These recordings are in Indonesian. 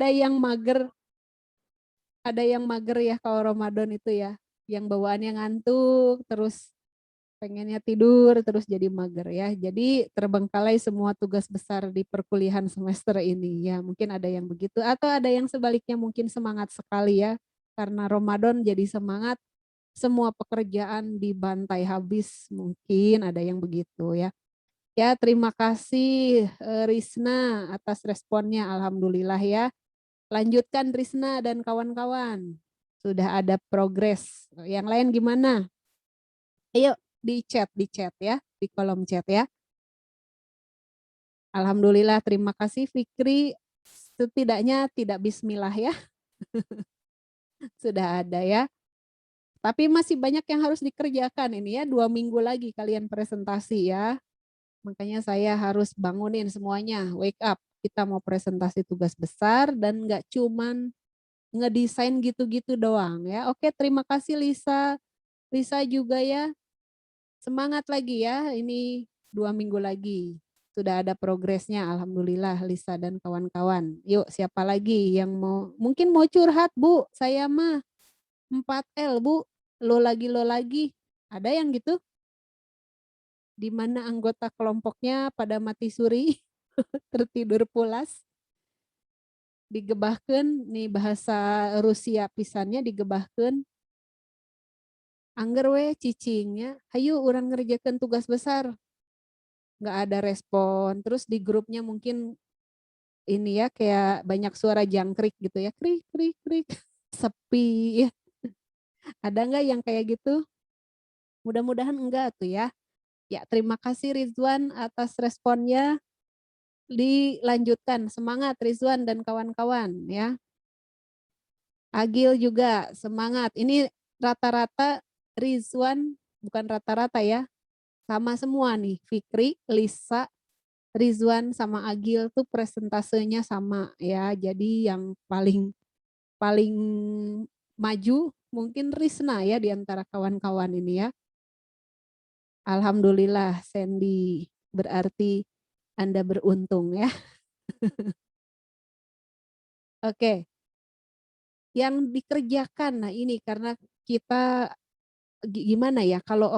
Ada yang mager, ada yang mager ya kalau Ramadan itu ya, yang bawaannya ngantuk, terus pengennya tidur, terus jadi mager ya. Jadi terbengkalai semua tugas besar di perkuliahan semester ini ya. Mungkin ada yang begitu atau ada yang sebaliknya mungkin semangat sekali ya. Karena Ramadan jadi semangat, semua pekerjaan dibantai habis, mungkin ada yang begitu ya. Ya, terima kasih Risna atas responnya, alhamdulillah ya. Lanjutkan Risna dan kawan-kawan. Sudah ada progres. Yang lain gimana? Ayo di chat ya, di kolom chat ya. Alhamdulillah, terima kasih Fikri. Setidaknya tidak bismillah ya. Sudah ada ya. Tapi masih banyak yang harus dikerjakan ini ya. 2 minggu lagi kalian presentasi ya. Makanya saya harus bangunin semuanya. Wake up. Kita mau presentasi tugas besar dan nggak cuman ngedesain gitu-gitu doang ya. Oke, terima kasih Lisa. Lisa juga ya. Semangat lagi ya. Ini 2 minggu lagi. Sudah ada progresnya, alhamdulillah Lisa dan kawan-kawan. Yuk, siapa lagi yang mungkin mau curhat Bu, saya mah 4L Bu, lo lagi. Ada yang gitu? Di mana anggota kelompoknya pada mati suri, tertidur pulas, digebahkeun, nih bahasa Rusia pisannya digebahkeun. Angger we cicingnya, hayu urang ngerjakeun tugas besar. Nggak ada respon, terus di grupnya mungkin ini ya kayak banyak suara jangkrik gitu ya, krik krik krik, sepi ya. Ada nggak yang kayak gitu? Mudah-mudahan enggak tuh ya. Ya, terima kasih Rizwan atas responnya. Dilanjutkan, semangat Rizwan dan kawan-kawan ya. Agil juga semangat. Ini rata-rata Rizwan, bukan rata-rata ya, sama semua nih. Fikri, Lisa, Rizwan sama Agil tuh presentasenya sama ya. Jadi yang paling paling maju mungkin Risna ya di antara kawan-kawan ini ya. Alhamdulillah Sandy, berarti Anda beruntung ya. Oke, yang dikerjakan, nah ini karena kita gimana ya kalau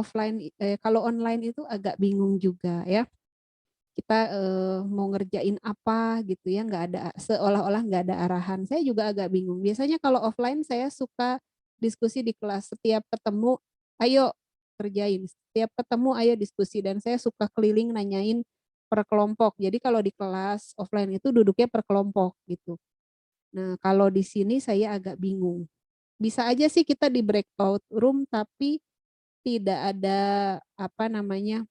kalau online itu agak bingung juga ya. Kita mau ngerjain apa gitu ya, nggak ada seolah-olah nggak ada arahan. Saya juga agak bingung. Biasanya kalau offline saya suka diskusi di kelas. Setiap ketemu, ayo kerjain. Setiap ketemu, ayo diskusi. Dan saya suka keliling nanyain per kelompok. Jadi kalau di kelas offline itu duduknya per kelompok gitu. Nah kalau di sini saya agak bingung. Bisa aja sih kita di breakout room, tapi tidak ada apa namanya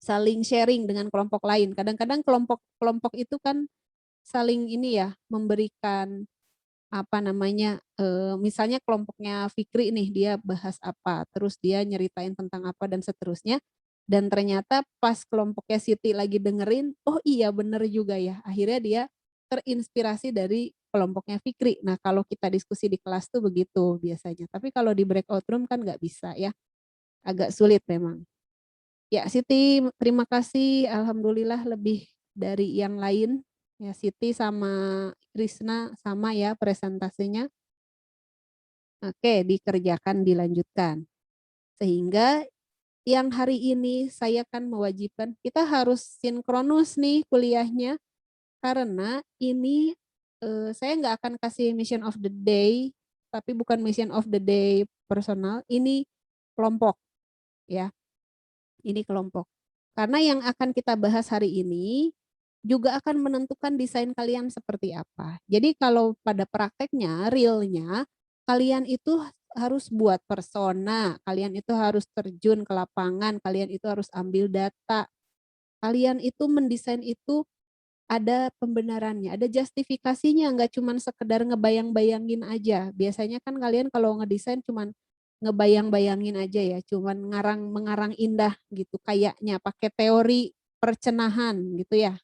saling sharing dengan kelompok lain. Kadang-kadang kelompok-kelompok itu kan saling ini ya, memberikan apa namanya, misalnya kelompoknya Fikri nih, dia bahas apa, terus dia nyeritain tentang apa dan seterusnya. Dan ternyata pas kelompoknya Siti lagi dengerin, oh iya bener juga ya. Akhirnya dia terinspirasi dari kelompoknya Fikri. Nah kalau kita diskusi di kelas tuh begitu biasanya. Tapi kalau di breakout room kan nggak bisa ya, agak sulit memang. Ya Siti, terima kasih. Alhamdulillah lebih dari yang lain. Ya Siti sama Krisna sama ya presentasinya. Oke, dikerjakan, dilanjutkan. Sehingga yang hari ini saya kan mewajibkan, kita harus sinkronus nih kuliahnya. Karena ini saya nggak akan kasih mission of the day, tapi bukan mission of the day personal, ini kelompok ya. Ini kelompok. Karena yang akan kita bahas hari ini juga akan menentukan desain kalian seperti apa. Jadi kalau pada prakteknya, realnya, kalian itu harus buat persona, kalian itu harus terjun ke lapangan, kalian itu harus ambil data, kalian itu mendesain itu ada pembenarannya, ada justifikasinya, nggak cuma sekedar ngebayang-bayangin aja. Biasanya kan kalian kalau ngedesain cuma ngebayang-bayangin aja ya, cuman mengarang indah gitu kayaknya, pakai teori percenahan gitu ya,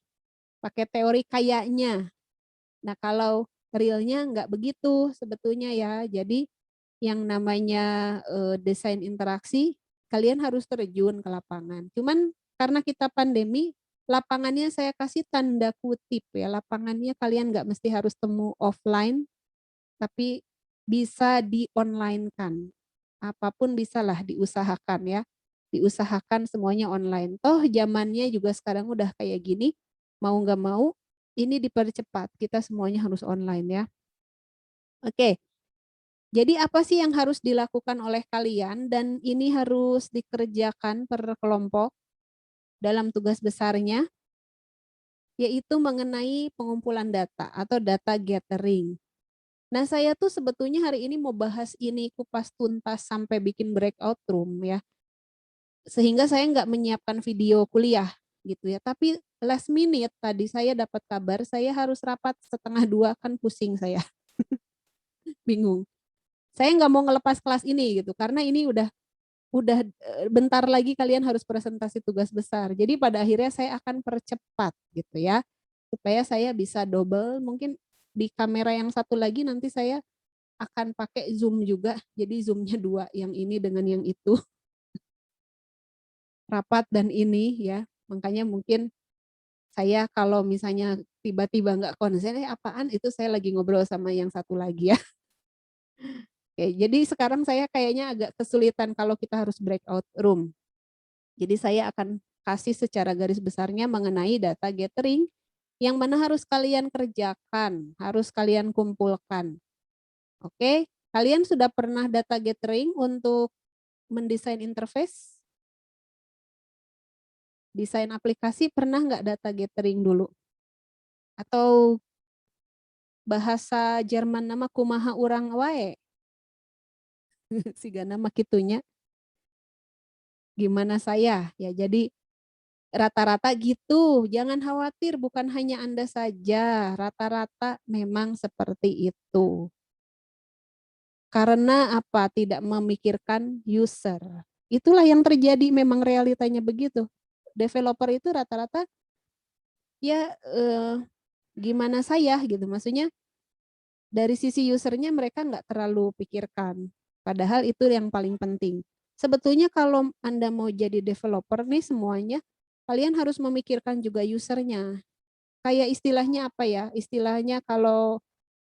pakai teori kayaknya. Nah kalau realnya nggak begitu sebetulnya ya. Jadi yang namanya desain interaksi, kalian harus terjun ke lapangan. Cuman karena kita pandemi, lapangannya saya kasih tanda kutip ya, lapangannya kalian nggak mesti harus temu offline, tapi bisa di-online-kan. Apapun bisalah diusahakan ya, diusahakan semuanya online. Toh zamannya juga sekarang udah kayak gini, mau nggak mau ini dipercepat, kita semuanya harus online ya. Oke, jadi apa sih yang harus dilakukan oleh kalian dan ini harus dikerjakan per kelompok dalam tugas besarnya, yaitu mengenai pengumpulan data atau data gathering. Nah, saya tuh sebetulnya hari ini mau bahas ini kupas tuntas sampai bikin breakout room ya. Sehingga saya nggak menyiapkan video kuliah gitu ya. Tapi last minute tadi saya dapat kabar saya harus rapat setengah dua, kan pusing saya, bingung. Saya nggak mau ngelepas kelas ini gitu karena ini udah bentar lagi kalian harus presentasi tugas besar. Jadi pada akhirnya saya akan percepat gitu ya. Supaya saya bisa double, mungkin di kamera yang satu lagi nanti saya akan pakai Zoom juga. Jadi Zoom-nya 2, yang ini dengan yang itu. Rapat dan ini ya. Makanya mungkin saya kalau misalnya tiba-tiba nggak konsen, apaan itu saya lagi ngobrol sama yang satu lagi ya. Oke, jadi sekarang saya kayaknya agak kesulitan kalau kita harus breakout room. Jadi saya akan kasih secara garis besarnya mengenai data gathering yang mana harus kalian kerjakan, harus kalian kumpulkan. Oke, kalian sudah pernah data gathering untuk mendesain interface? Desain aplikasi pernah nggak data gathering dulu? Atau bahasa Jerman nama kumaha urang wae? Siga nama kitunya. Gimana saya? Ya jadi rata-rata gitu. Jangan khawatir, bukan hanya Anda saja. Rata-rata memang seperti itu. Karena apa? Tidak memikirkan user. Itulah yang terjadi, memang realitanya begitu. Developer itu rata-rata ya gimana saya gitu. Maksudnya dari sisi usernya mereka nggak terlalu pikirkan. Padahal itu yang paling penting. Sebetulnya kalau Anda mau jadi developer nih semuanya, kalian harus memikirkan juga usernya. Kayak istilahnya apa ya? Istilahnya kalau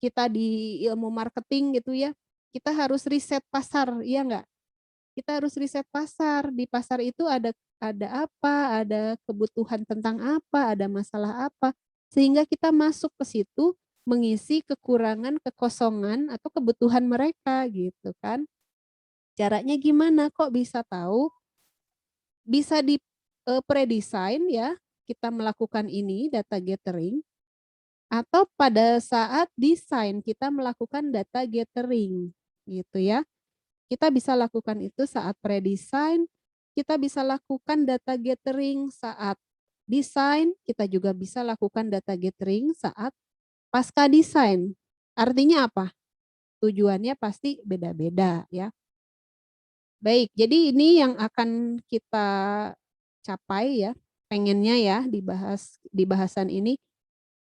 kita di ilmu marketing gitu ya, kita harus riset pasar, iya nggak? Kita harus riset pasar. Di pasar itu ada apa, ada kebutuhan tentang apa, ada masalah apa. Sehingga kita masuk ke situ mengisi kekurangan, kekosongan atau kebutuhan mereka gitu kan. Caranya gimana kok bisa tahu? Bisa di predesign ya, kita melakukan ini data gathering atau pada saat desain kita melakukan data gathering gitu ya. Kita bisa lakukan itu saat pre-design, kita bisa lakukan data gathering saat desain, kita juga bisa lakukan data gathering saat pasca desain. Artinya apa? Tujuannya pasti beda-beda ya. Baik, jadi ini yang akan kita capai ya, pengennya ya dibahas di bahasan ini.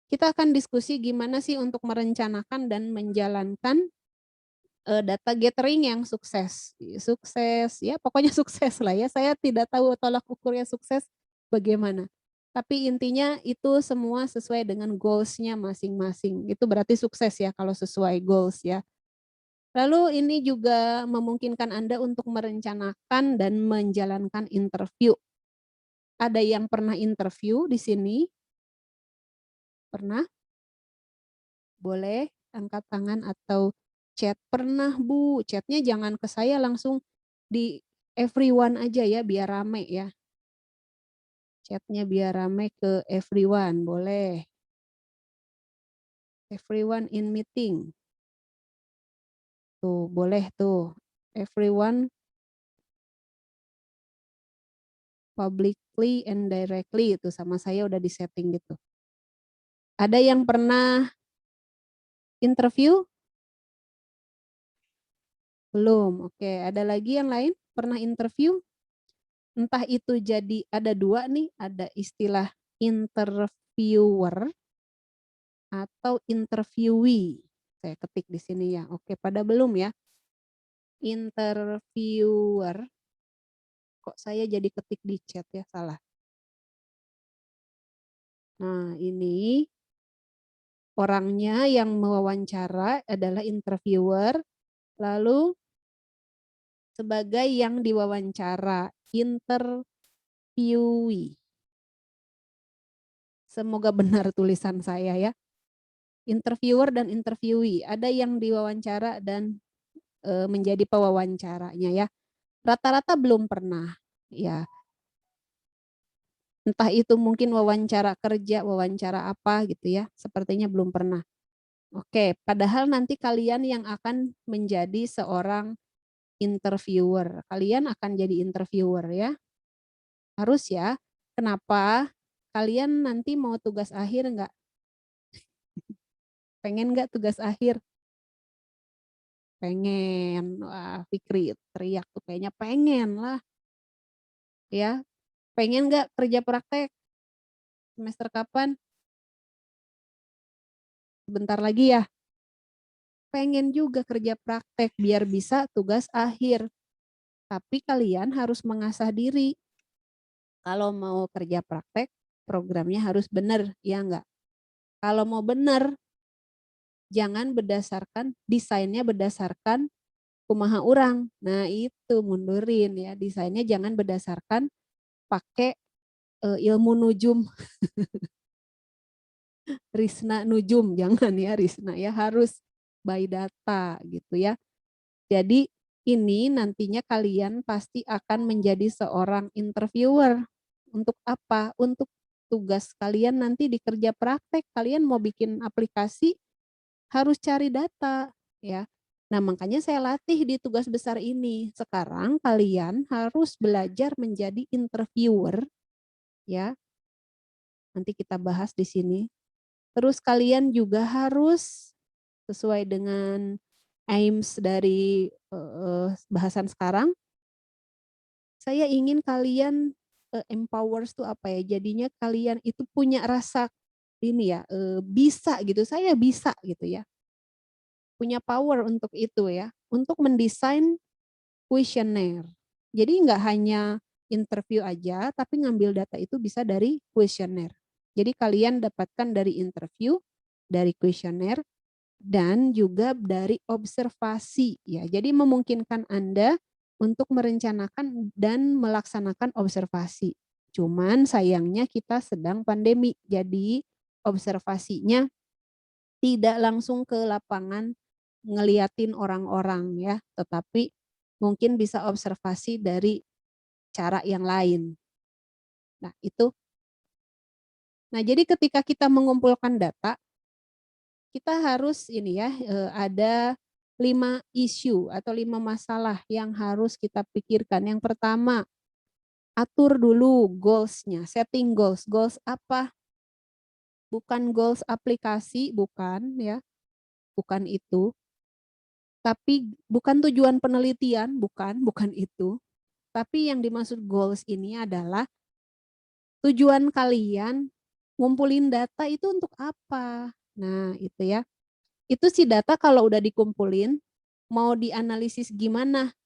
Kita akan diskusi gimana sih untuk merencanakan dan menjalankan data gathering yang sukses. Sukses, ya pokoknya sukses lah ya. Saya tidak tahu tolak ukurnya sukses bagaimana. Tapi intinya itu semua sesuai dengan goals-nya masing-masing. Itu berarti sukses ya kalau sesuai goals ya. Lalu ini juga memungkinkan Anda untuk merencanakan dan menjalankan interview. Ada yang pernah interview di sini? Pernah? Boleh angkat tangan atau chat. Pernah Bu, chatnya jangan ke saya, langsung di everyone aja ya biar rame ya. Chatnya biar rame ke everyone, boleh. Everyone in meeting. Tuh, boleh tuh. Everyone publicly and directly itu sama saya udah di setting gitu. Ada yang pernah interview? Belum. Oke, ada lagi yang lain pernah interview? Entah itu jadi ada dua nih, ada istilah interviewer atau interviewee. Saya ketik di sini ya. Oke, pada belum ya? Interviewer. Kok saya jadi ketik di chat ya, salah. Nah, ini orangnya yang mewawancara adalah interviewer, lalu sebagai yang diwawancara, interviewee. Semoga benar tulisan saya ya. Interviewer dan interviewee, ada yang diwawancara dan menjadi pewawancaranya ya. Rata-rata belum pernah ya. Entah itu mungkin wawancara kerja, wawancara apa gitu ya. Sepertinya belum pernah. Oke, padahal nanti kalian yang akan menjadi seorang interviewer. Kalian akan jadi interviewer ya. Harus ya. Kenapa? Kalian nanti mau tugas akhir enggak? Pengen enggak tugas akhir? Pengen. Wah, Fikri teriak tuh kayaknya pengen lah. Ya, pengen enggak kerja praktek? Semester kapan? Bentar lagi ya. Pengen juga kerja praktek biar bisa tugas akhir. Tapi kalian harus mengasah diri. Kalau mau kerja praktek, programnya harus benar, ya enggak? Kalau mau benar, jangan berdasarkan desainnya berdasarkan kumaha orang. Nah itu mundurin ya, desainnya jangan berdasarkan pakai ilmu nujum, Risna nujum, jangan ya Risna ya, harus by data gitu ya. Jadi ini nantinya kalian pasti akan menjadi seorang interviewer. Untuk apa? Untuk tugas kalian nanti di kerja praktek, kalian mau bikin aplikasi harus cari data ya. Nah, makanya saya latih di tugas besar ini. Sekarang kalian harus belajar menjadi interviewer ya. Nanti kita bahas di sini. Terus kalian juga harus sesuai dengan aims dari bahasan sekarang. Saya ingin kalian empowers tuh apa ya? Jadinya kalian itu punya rasa ini ya, bisa gitu. Saya bisa gitu ya. Punya power untuk itu ya, untuk mendesain kuesioner. Jadi nggak hanya interview aja, tapi ngambil data itu bisa dari kuesioner. Jadi kalian dapatkan dari interview, dari kuesioner, dan juga dari observasi ya. Jadi memungkinkan Anda untuk merencanakan dan melaksanakan observasi. Cuman sayangnya kita sedang pandemi, jadi observasinya tidak langsung ke lapangan ngeliatin orang-orang ya, tetapi mungkin bisa observasi dari cara yang lain. Nah, itu. Nah, jadi ketika kita mengumpulkan data, kita harus ini ya, ada 5 isu atau 5 masalah yang harus kita pikirkan. Yang pertama, atur dulu goals-nya, setting goals. Goals apa? Bukan goals aplikasi, bukan ya, bukan itu. Tapi bukan tujuan penelitian, bukan itu. Tapi yang dimaksud goals ini adalah tujuan kalian ngumpulin data itu untuk apa? Nah, itu ya. Itu si data kalau udah dikumpulin, mau dianalisis gimana?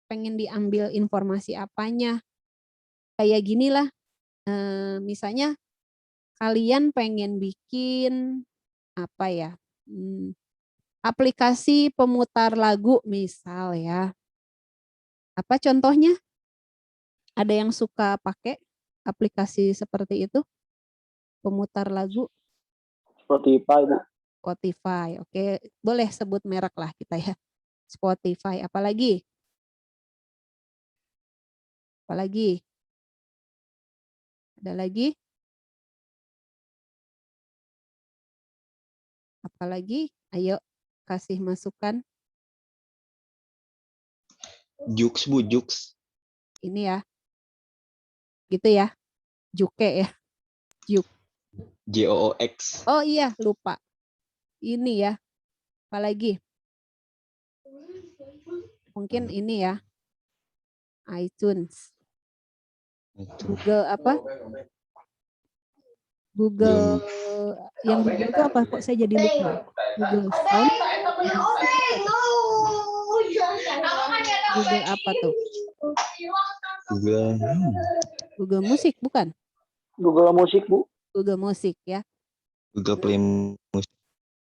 Pengen diambil informasi apanya? Kayak gini lah, misalnya kalian pengen bikin apa ya? Aplikasi pemutar lagu misal ya. Apa contohnya? Ada yang suka pakai aplikasi seperti itu? Pemutar lagu? Spotify, Bu. Spotify. Oke, boleh sebut merek lah kita ya. Spotify. Apalagi? Apalagi? Ada lagi? Apalagi? Ayo kasih masukan. Jux, Bu, Jux. Ini ya. Gitu ya. Juke ya. Juk. JOOX. Oh iya, lupa. Ini ya. Apalagi? Mungkin ini ya. iTunes. Google apa? Google yang Google itu apa? Kok saya jadi lupa? Google Sound. Google apa tuh? Google. Google Musik bukan? Google Musik, Bu. Google Music ya. Google Play Music.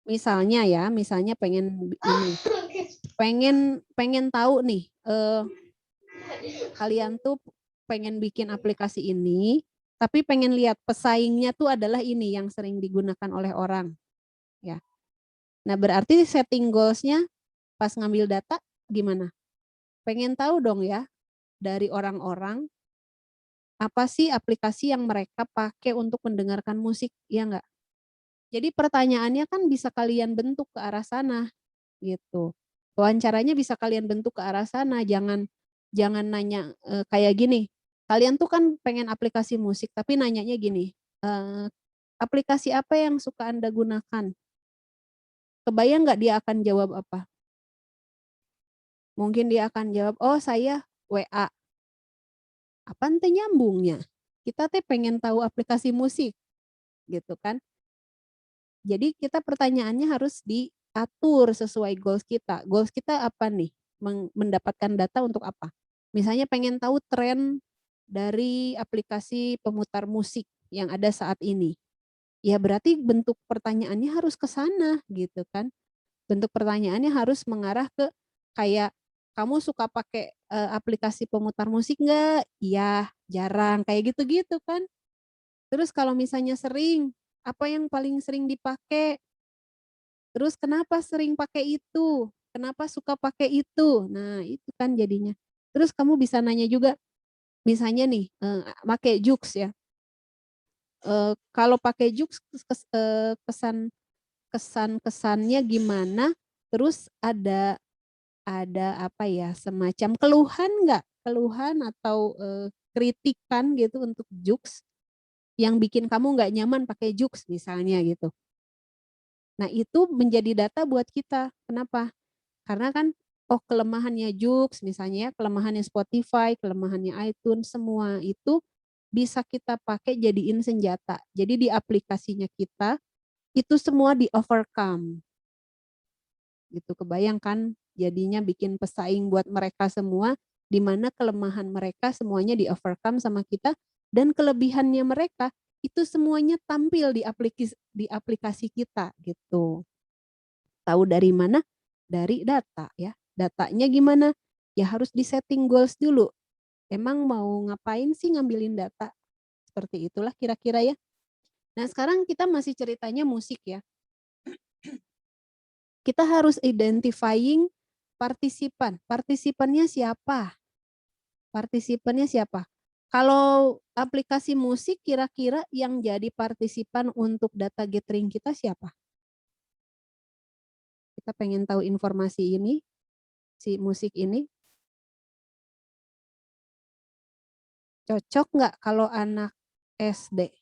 Misalnya pengen ini, pengen tahu nih, kalian tuh pengen bikin aplikasi ini, tapi pengen lihat pesaingnya tuh adalah ini yang sering digunakan oleh orang, ya. Nah berarti setting goals-nya pas ngambil data gimana? Pengen tahu dong ya dari orang-orang apa sih aplikasi yang mereka pakai untuk mendengarkan musik, ya enggak? Jadi pertanyaannya kan bisa kalian bentuk ke arah sana gitu. Wawancaranya bisa kalian bentuk ke arah sana, jangan nanya kayak gini. Kalian tuh kan pengen aplikasi musik tapi nanyanya gini, aplikasi apa yang suka Anda gunakan? Kebayang nggak dia akan jawab apa? Mungkin dia akan jawab, oh saya WA. Apa ente nyambungnya? Kita teh pengen tahu aplikasi musik gitu kan. Jadi kita pertanyaannya harus diatur sesuai goals kita. Goals kita apa nih? Mendapatkan data untuk apa? Misalnya pengen tahu tren dari aplikasi pemutar musik yang ada saat ini. Ya berarti bentuk pertanyaannya harus ke sana gitu kan. Bentuk pertanyaannya harus mengarah ke kayak kamu suka pakai aplikasi pemutar musik enggak? Iya, jarang kayak gitu-gitu kan. Terus kalau misalnya sering, apa yang paling sering dipakai? Terus kenapa sering pakai itu? Kenapa suka pakai itu? Nah, itu kan jadinya. Terus kamu bisa nanya juga, misalnya nih, pakai Joox ya. Kalau pakai Joox kesan-kesannya gimana? Terus ada apa ya, semacam keluhan nggak? Keluhan atau kritikan gitu untuk Joox yang bikin kamu nggak nyaman pakai Joox misalnya gitu. Nah itu menjadi data buat kita. Kenapa? Karena kan oh kelemahannya Joox misalnya ya, kelemahannya Spotify, kelemahannya iTunes, semua itu bisa kita pakai jadiin senjata. Jadi di aplikasinya kita itu semua di overcome. Gitu kebayangkan jadinya bikin pesaing buat mereka semua di mana kelemahan mereka semuanya di overcome sama kita dan kelebihannya mereka itu semuanya tampil di aplikasi kita gitu. Tahu dari mana? Dari data ya. Datanya gimana? Ya harus disetting goals dulu. Emang mau ngapain sih ngambilin data? Seperti itulah kira-kira ya. Nah sekarang kita masih ceritanya musik ya. Kita harus identifying partisipan. Partisipannya siapa? Partisipannya siapa? Kalau aplikasi musik kira-kira yang jadi partisipan untuk data gathering kita siapa? Kita pengen tahu informasi ini, si musik ini. Cocok nggak kalau anak SD?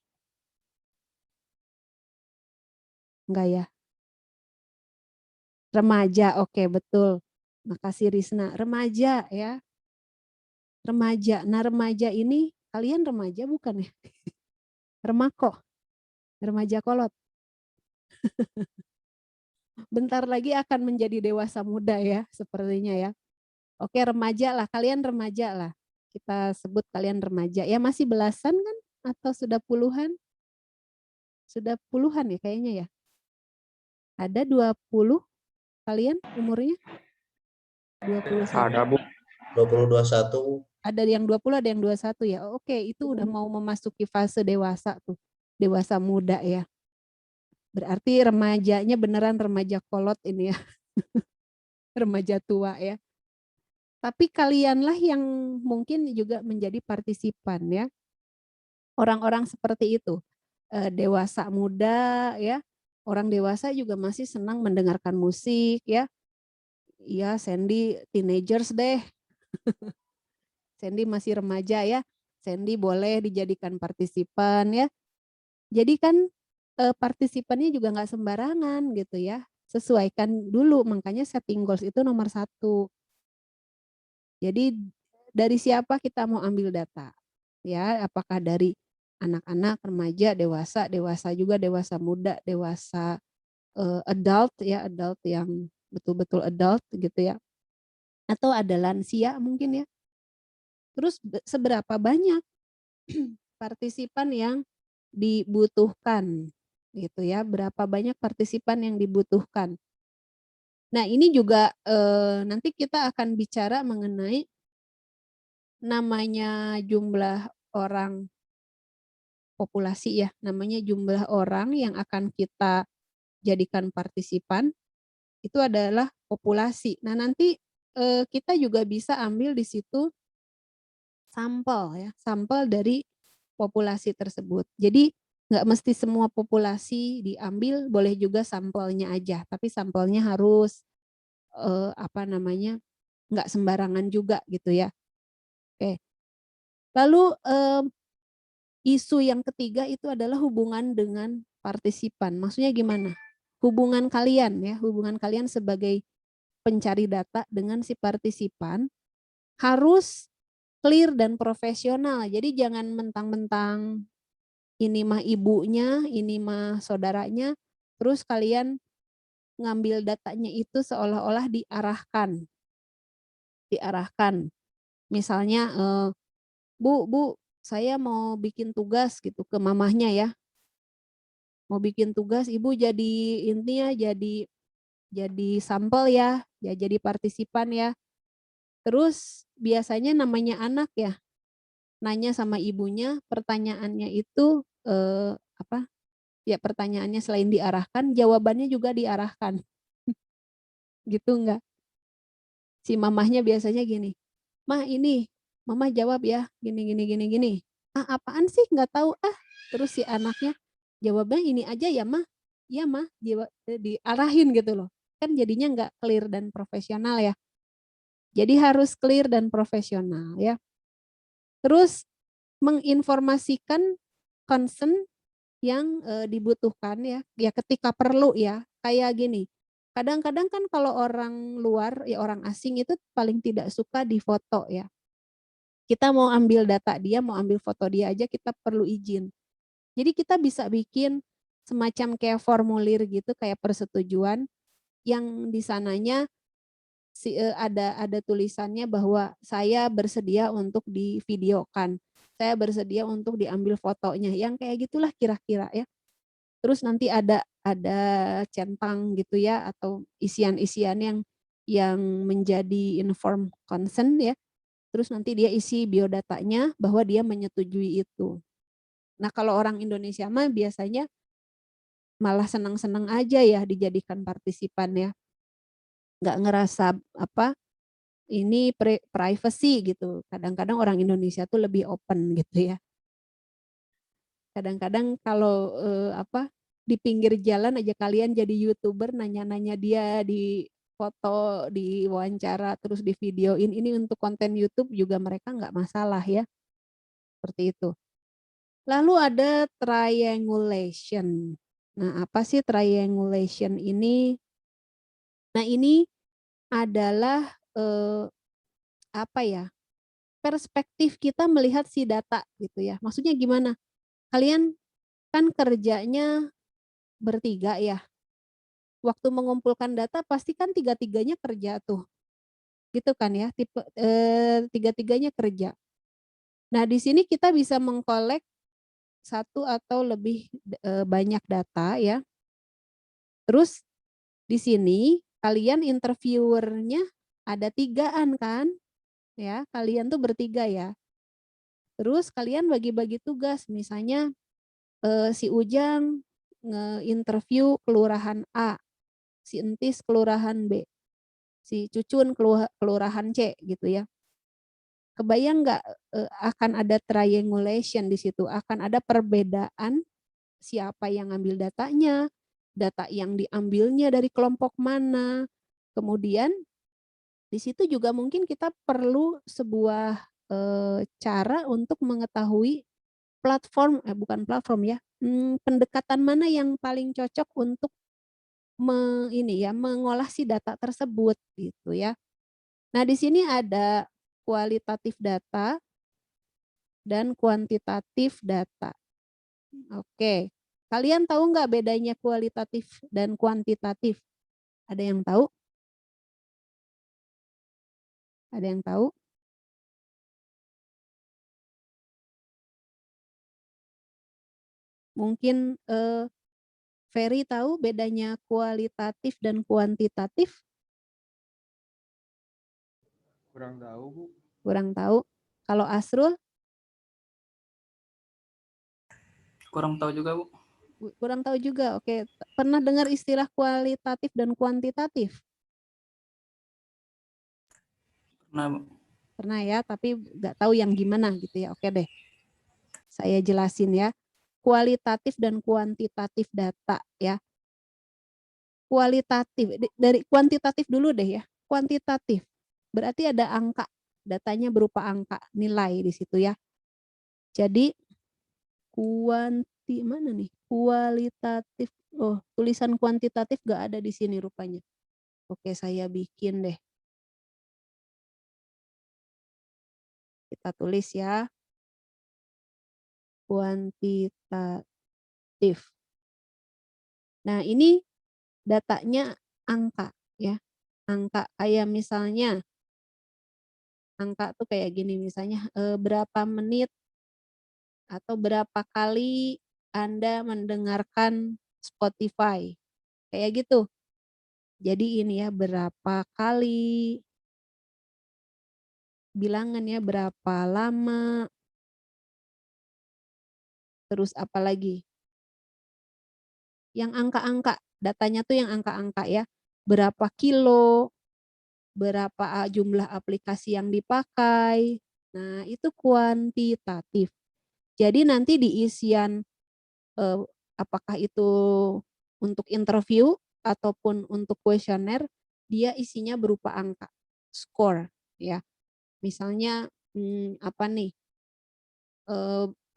Enggak ya? Remaja, oke betul. Makasih Risna. Remaja ya. Remaja. Nah remaja ini, kalian remaja bukan ya? Remako. Remaja kolot. Bentar lagi akan menjadi dewasa muda ya, sepertinya ya. Oke remaja lah, kalian remaja lah. Kita sebut kalian remaja. Ya masih belasan kan? Atau sudah puluhan? Sudah puluhan ya kayaknya ya. Ada 20 kalian umurnya? 21. Ada Bu. 2021. Ada yang 20, ada yang 21 ya. Oke, itu udah mau memasuki fase dewasa tuh. Dewasa muda ya. Berarti remajanya beneran remaja kolot ini ya. Remaja tua ya. Tapi kalianlah yang mungkin juga menjadi partisipan ya. Orang-orang seperti itu. Dewasa muda ya. Orang dewasa juga masih senang mendengarkan musik ya. Iya, Sandy teenagers deh. Sandy masih remaja ya. Sandy boleh dijadikan partisipan ya. Jadi kan partisipannya juga nggak sembarangan gitu ya. Sesuaikan dulu, makanya setting goals itu nomor 1. Jadi dari siapa kita mau ambil data? Ya, apakah dari anak-anak, remaja, dewasa juga, dewasa muda, dewasa adult ya, adult yang betul-betul adult gitu ya. Atau ada lansia mungkin ya. Terus seberapa banyak partisipan yang dibutuhkan gitu ya, berapa banyak partisipan yang dibutuhkan. Nah, ini juga nanti kita akan bicara mengenai namanya jumlah orang populasi ya, namanya jumlah orang yang akan kita jadikan partisipan itu adalah populasi. Nah, nanti kita juga bisa ambil di situ sampel ya, sampel dari populasi tersebut. Jadi nggak mesti semua populasi diambil, boleh juga sampelnya aja, tapi sampelnya harus apa namanya, nggak sembarangan juga gitu ya. Oke. Lalu isu yang ketiga itu adalah hubungan dengan partisipan. Maksudnya gimana? Hubungan kalian ya, hubungan kalian sebagai pencari data dengan si partisipan harus clear dan profesional. Jadi jangan mentang-mentang ini mah ibunya, ini mah saudaranya, terus kalian ngambil datanya itu seolah-olah diarahkan. Diarahkan. Misalnya, Bu, saya mau bikin tugas gitu ke mamahnya ya. Mau bikin tugas, Ibu jadi intinya jadi sampel ya jadi partisipan ya. Terus biasanya namanya anak ya, nanya sama ibunya, pertanyaannya itu apa? Ya pertanyaannya selain diarahkan, jawabannya juga diarahkan. Gitu enggak? Si mamahnya biasanya gini, "Mah ini, Mama jawab ya, gini gini gini gini." "Ah, apaan sih? Nggak tahu ah." Terus si anaknya jawabnya ini aja ya, Mah. Iya, Mah, diarahin gitu loh. Kan jadinya nggak clear dan profesional ya. Jadi harus clear dan profesional ya. Terus menginformasikan concern yang dibutuhkan ya, ya ketika perlu ya. Kayak gini, kadang-kadang kan kalau orang luar, ya orang asing itu paling tidak suka difoto ya. Kita mau ambil data dia, mau ambil foto dia aja kita perlu izin. Jadi kita bisa bikin semacam kayak formulir gitu, kayak persetujuan yang di sananya ada tulisannya bahwa saya bersedia untuk divideokan, saya bersedia untuk diambil fotonya, yang kayak gitulah kira-kira ya. Terus nanti ada centang gitu ya atau isian-isian yang menjadi informed consent ya. Terus nanti dia isi biodatanya bahwa dia menyetujui itu. Nah, kalau orang Indonesia mah biasanya malah senang-senang aja ya dijadikan partisipan ya. Nggak ngerasa apa ini privacy gitu. Kadang-kadang orang Indonesia tuh lebih open gitu ya. Kadang-kadang kalau apa di pinggir jalan aja kalian jadi YouTuber nanya-nanya dia di foto, di wawancara, terus di videoin ini untuk konten YouTube juga mereka nggak masalah ya. Seperti itu. Lalu ada triangulation. Nah, apa sih triangulation ini? Nah, ini adalah apa ya? Perspektif kita melihat si data gitu ya. Maksudnya gimana? Kalian kan kerjanya bertiga ya. Waktu mengumpulkan data pasti kan tiga-tiganya kerja tuh. Gitu kan ya, tipe tiga-tiganya kerja. Nah, di sini kita bisa mengkolek satu atau lebih banyak data ya. Terus di sini kalian interviewernya ada tigaan kan? Ya, kalian tuh bertiga ya. Terus kalian bagi-bagi tugas, misalnya si Ujang nge-interview kelurahan A, si Entis kelurahan B, si Cucun kelurahan C gitu ya. Kebayang nggak akan ada triangulation di situ, akan ada perbedaan siapa yang ngambil datanya, data yang diambilnya dari kelompok mana. Kemudian di situ juga mungkin kita perlu sebuah cara untuk mengetahui platform, bukan platform ya, pendekatan mana yang paling cocok untuk ini ya, mengolah si data tersebut gitu ya. Nah, di sini ada kualitatif data dan kuantitatif data. Oke. Kalian tahu nggak bedanya kualitatif dan kuantitatif? Ada yang tahu? Ada yang tahu? Mungkin Ferry tahu bedanya kualitatif dan kuantitatif? Kurang tahu, Bu. Kurang tahu. Kalau Asrul? Kurang tahu juga, Bu. Kurang tahu juga. Oke, pernah dengar istilah kualitatif dan kuantitatif? Pernah, Bu. Pernah ya, tapi nggak tahu yang gimana gitu ya. Oke deh, saya jelasin ya. Kualitatif dan kuantitatif data ya. Kualitatif, dari kuantitatif dulu deh ya. Kuantitatif, berarti ada angka, datanya berupa angka, nilai di situ ya. Jadi mana nih? Kualitatif. Oh, tulisan kuantitatif nggak ada di sini rupanya. Oke, saya bikin deh. Kita tulis ya. Kuantitatif. Nah, ini datanya angka ya. Angka kayak misalnya angka tuh kayak gini misalnya berapa menit atau berapa kali Anda mendengarkan Spotify. Kayak gitu. Jadi ini ya berapa kali, bilangan ya berapa lama, terus apa lagi? Yang angka-angka, datanya tuh yang angka-angka ya. Berapa kilo, berapa jumlah aplikasi yang dipakai. Nah, itu kuantitatif. Jadi nanti di isian apakah itu untuk interview ataupun untuk kuesioner, dia isinya berupa angka, skor ya. Misalnya apa nih?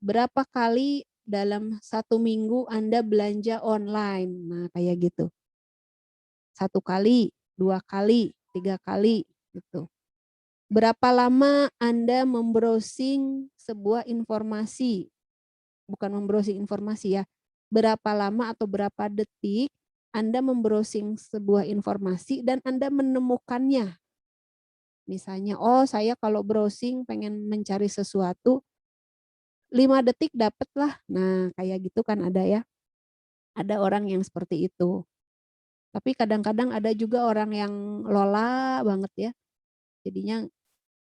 Berapa kali dalam 1 minggu Anda belanja online? Nah, kayak gitu. 1 kali, 2 kali, 3 kali gitu. Berapa lama Anda membrowsing sebuah informasi? Bukan membrowsing informasi ya. Berapa lama atau berapa detik Anda membrowsing sebuah informasi dan Anda menemukannya. Misalnya, oh saya kalau browsing pengen mencari sesuatu, 5 detik dapet lah. Nah, kayak gitu kan ada ya. Ada orang yang seperti itu. Tapi kadang-kadang ada juga orang yang lola banget ya. Jadinya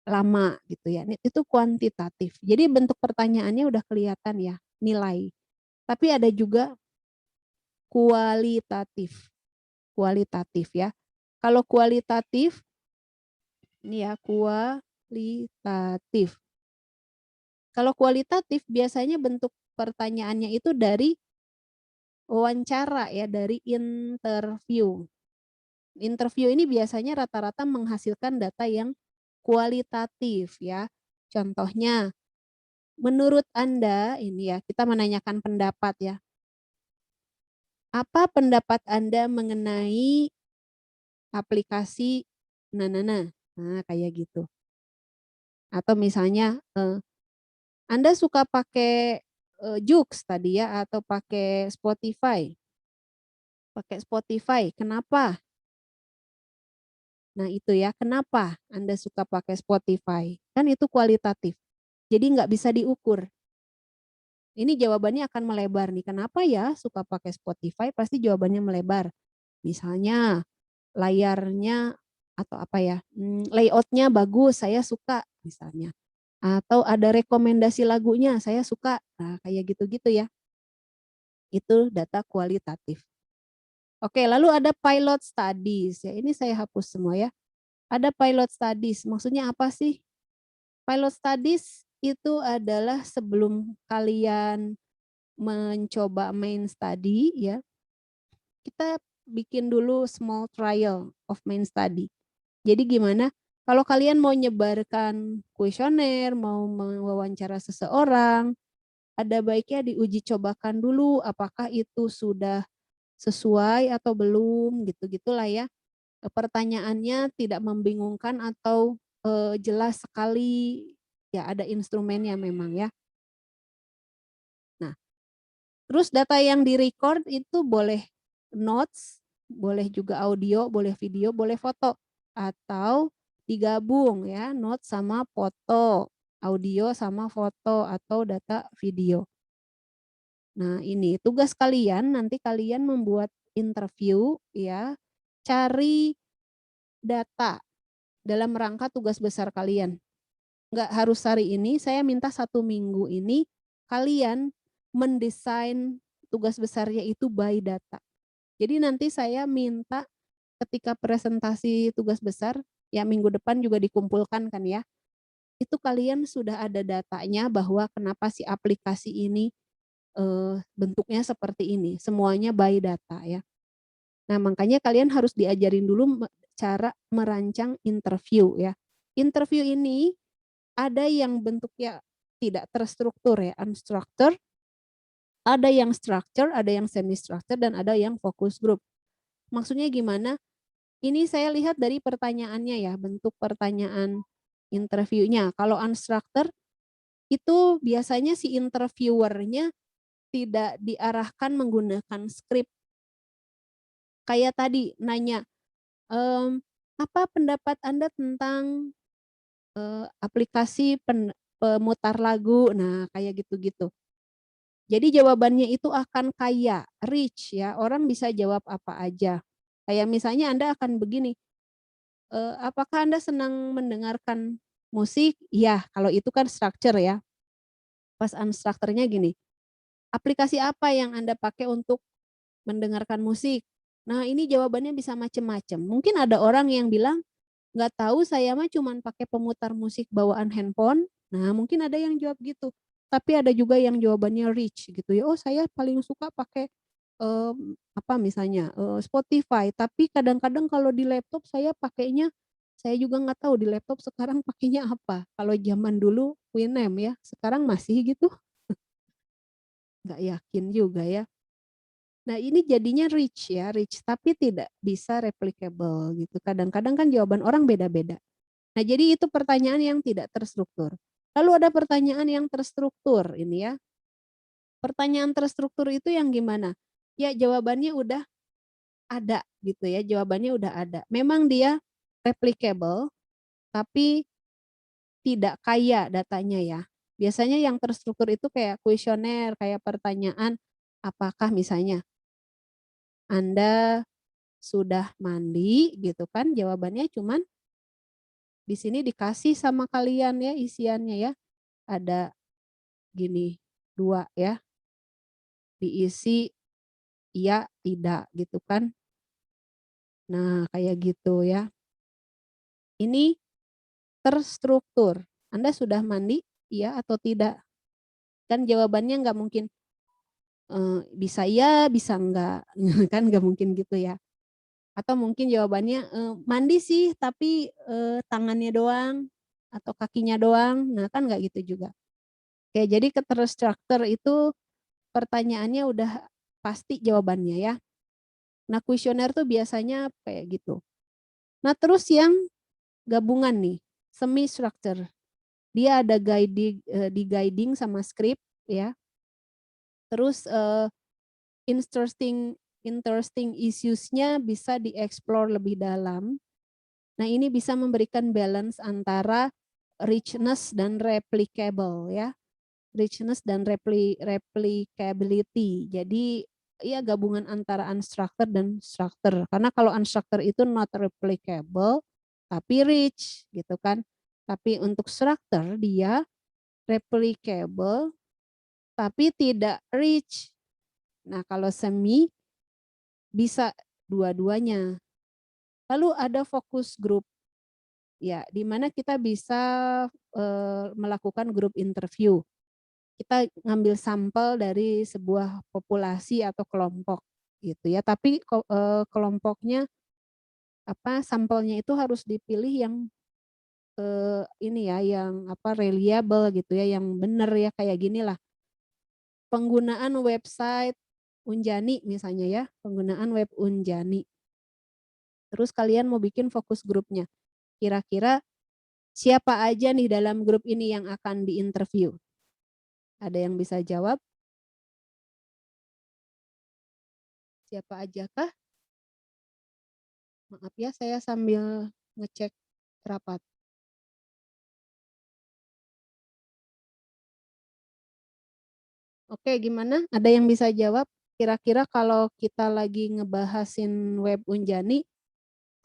lama gitu ya. Itu kuantitatif. Jadi bentuk pertanyaannya udah kelihatan ya, nilai. Tapi ada juga kualitatif. Kualitatif ya. Kalau kualitatif, ini ya kualitatif. Kalau kualitatif biasanya bentuk pertanyaannya itu dari wawancara ya, dari interview. Interview ini biasanya rata-rata menghasilkan data yang kualitatif ya. Contohnya, menurut Anda, ini ya, kita menanyakan pendapat ya. Apa pendapat Anda mengenai aplikasi nah kayak gitu. Atau misalnya Anda suka pakai Joox tadi ya atau pakai Spotify. Pakai Spotify, kenapa? Nah itu ya, kenapa Anda suka pakai Spotify? Kan itu kualitatif. Jadi nggak bisa diukur. Ini jawabannya akan melebar nih. Kenapa ya suka pakai Spotify? Pasti jawabannya melebar. Misalnya layarnya atau apa ya, layoutnya bagus, saya suka misalnya. Atau ada rekomendasi lagunya, saya suka. Nah kayak gitu-gitu ya. Itu data kualitatif. Oke, lalu ada pilot studies ya. Ini saya hapus semua ya. Ada pilot studies. Maksudnya apa sih? Pilot studies itu adalah sebelum kalian mencoba main study ya. Kita bikin dulu small trial of main study. Jadi gimana? Kalau kalian mau nyebarkan kuesioner, mau mewawancara seseorang, ada baiknya diuji cobakan dulu apakah itu sudah sesuai atau belum gitu-gitulah ya. Pertanyaannya tidak membingungkan atau jelas sekali, ya ada instrumennya memang ya. Nah, terus data yang di-record itu boleh notes, boleh juga audio, boleh video, boleh foto atau digabung ya, notes sama foto, audio sama foto atau data video. Nah, ini tugas kalian, nanti kalian membuat interview ya, cari data dalam rangka tugas besar kalian. Nggak harus hari ini, saya minta 1 minggu ini kalian mendesain tugas besarnya itu by data. Jadi nanti saya minta ketika presentasi tugas besar, ya minggu depan juga dikumpulkan kan ya, itu kalian sudah ada datanya bahwa kenapa si aplikasi ini bentuknya seperti ini, semuanya by data ya. Nah, makanya kalian harus diajarin dulu cara merancang interview ya. Interview ini ada yang bentuknya tidak terstruktur ya, unstructured, ada yang structure, ada yang semi structure, dan ada yang focus group. Maksudnya gimana? Ini saya lihat dari pertanyaannya ya, bentuk pertanyaan interviewnya. Kalau unstructured itu biasanya si interviewernya tidak diarahkan menggunakan skrip. Kayak tadi nanya, apa pendapat Anda tentang aplikasi pemutar lagu? Nah, kayak gitu-gitu. Jadi jawabannya itu akan kaya, rich ya. Orang bisa jawab apa aja. Kayak misalnya Anda akan begini, apakah Anda senang mendengarkan musik? Ya, kalau itu kan structure ya. Pas unstructure-nya gini, aplikasi apa yang Anda pakai untuk mendengarkan musik? Nah, ini jawabannya bisa macam-macam. Mungkin ada orang yang bilang, nggak tahu, saya mah cuman pakai pemutar musik bawaan handphone. Nah, mungkin ada yang jawab gitu. Tapi ada juga yang jawabannya rich gitu ya. Oh, saya paling suka pakai apa misalnya Spotify. Tapi kadang-kadang kalau di laptop saya pakainya, saya juga nggak tahu di laptop sekarang pakainya apa. Kalau zaman dulu Winamp ya, sekarang masih gitu. Nggak yakin juga ya. Nah, ini jadinya rich ya, rich tapi tidak bisa replicable gitu. Kadang-kadang kan jawaban orang beda-beda. Nah, jadi itu pertanyaan yang tidak terstruktur. Lalu ada pertanyaan yang terstruktur ini ya. Pertanyaan terstruktur itu yang gimana? Ya, jawabannya udah ada gitu ya, jawabannya udah ada. Memang dia replicable tapi tidak kaya datanya ya. Biasanya yang terstruktur itu kayak kuesioner, kayak pertanyaan apakah misalnya Anda sudah mandi gitu kan, jawabannya cuman di sini dikasih sama kalian ya isiannya ya. Ada gini, 2 ya, diisi iya, tidak gitu kan. Nah, kayak gitu ya. Ini terstruktur. Anda sudah mandi, iya atau tidak? Kan jawabannya nggak mungkin bisa iya, bisa enggak, kan nggak mungkin gitu ya. Atau mungkin jawabannya mandi sih tapi tangannya doang atau kakinya doang. Nah, kan nggak gitu juga. Oke, jadi terstruktur itu pertanyaannya udah pasti jawabannya ya. Nah, kuesioner tuh biasanya kayak gitu. Nah, terus yang gabungan nih, semi structure. Dia ada di guiding sama script ya. Terus interesting issues-nya bisa dieksplor lebih dalam. Nah, ini bisa memberikan balance antara richness dan replicable ya. Richness dan replicability. Jadi ya gabungan antara unstructured dan structured. Karena kalau unstructured itu not replicable tapi rich gitu kan. Tapi untuk structured dia replicable tapi tidak rich. Nah, kalau semi bisa dua-duanya. Lalu ada focus group. Ya, di mana kita bisa melakukan grup interview. Kita ngambil sampel dari sebuah populasi atau kelompok gitu ya. Tapi kelompoknya apa sampelnya itu harus dipilih yang ini ya, yang apa reliable gitu ya, yang benar ya kayak gini lah. Penggunaan website Unjani misalnya ya, penggunaan web Unjani. Terus kalian mau bikin fokus grupnya. Kira-kira siapa aja nih dalam grup ini yang akan diinterview? Ada yang bisa jawab? Siapa aja kah? Maaf ya, saya sambil ngecek rapat. Oke, gimana? Ada yang bisa jawab? Kira-kira kalau kita lagi ngebahasin web Unjani,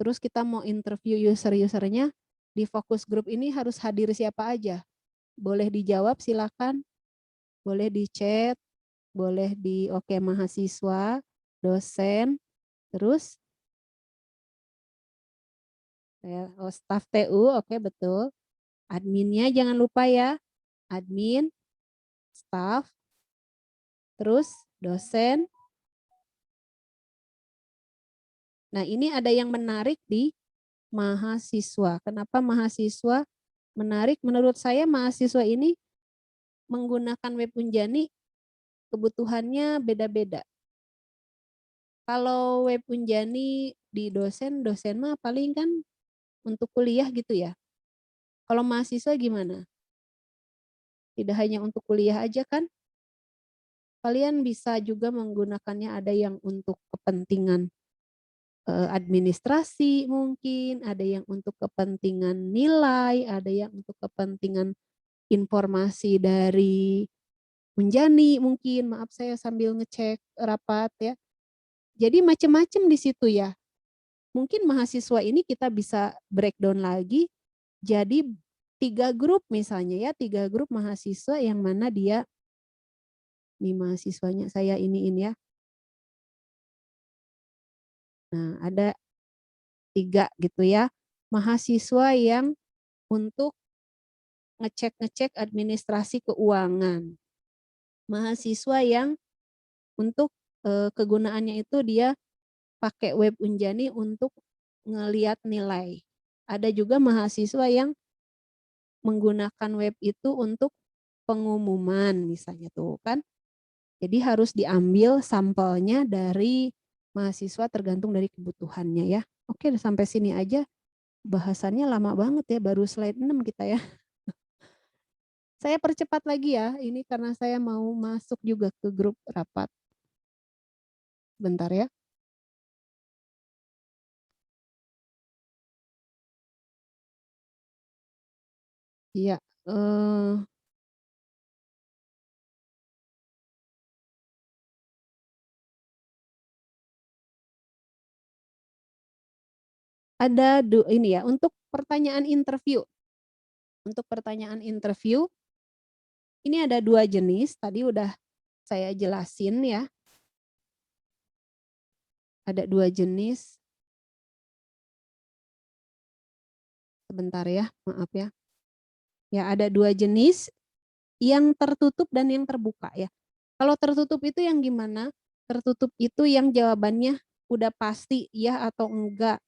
terus kita mau interview user-usernya, di fokus grup ini harus hadir siapa aja? Boleh dijawab silakan, boleh di chat, boleh di oke mahasiswa, dosen, terus staf TU, oke betul. Adminnya jangan lupa ya, admin, staf, terus dosen. Nah ini ada yang menarik di mahasiswa. Kenapa mahasiswa menarik? Menurut saya mahasiswa ini menggunakan web Unjani kebutuhannya beda-beda. Kalau web Unjani di dosen mah paling kan untuk kuliah gitu ya. Kalau mahasiswa gimana? Tidak hanya untuk kuliah aja kan? Kalian bisa juga menggunakannya, ada yang untuk kepentingan administrasi mungkin, ada yang untuk kepentingan nilai, ada yang untuk kepentingan informasi dari Unjani mungkin. Maaf saya sambil ngecek rapat ya. Jadi macam-macam di situ ya. Mungkin mahasiswa ini kita bisa breakdown lagi jadi 3 grup misalnya ya, 3 grup mahasiswa yang mana dia, nih mahasiswanya saya iniin ya. Nah ada 3 gitu ya, mahasiswa yang untuk ngecek-ngecek administrasi keuangan. Mahasiswa yang untuk kegunaannya itu dia pakai web Unjani untuk ngelihat nilai. Ada juga mahasiswa yang menggunakan web itu untuk pengumuman misalnya tuh kan. Jadi harus diambil sampelnya dari mahasiswa tergantung dari kebutuhannya ya. Oke, sampai sini aja. Bahasannya lama banget ya, baru slide 6 kita ya. Saya percepat lagi ya, ini karena saya mau masuk juga ke grup rapat. Bentar ya. Iya, ada ini ya, untuk pertanyaan interview. Untuk pertanyaan interview, ini ada 2 jenis, tadi udah saya jelasin ya. Ada 2 jenis. Sebentar ya, maaf ya. Ya ada 2 jenis, yang tertutup dan yang terbuka ya. Kalau tertutup itu yang gimana? Tertutup itu yang jawabannya udah pasti ya atau enggak.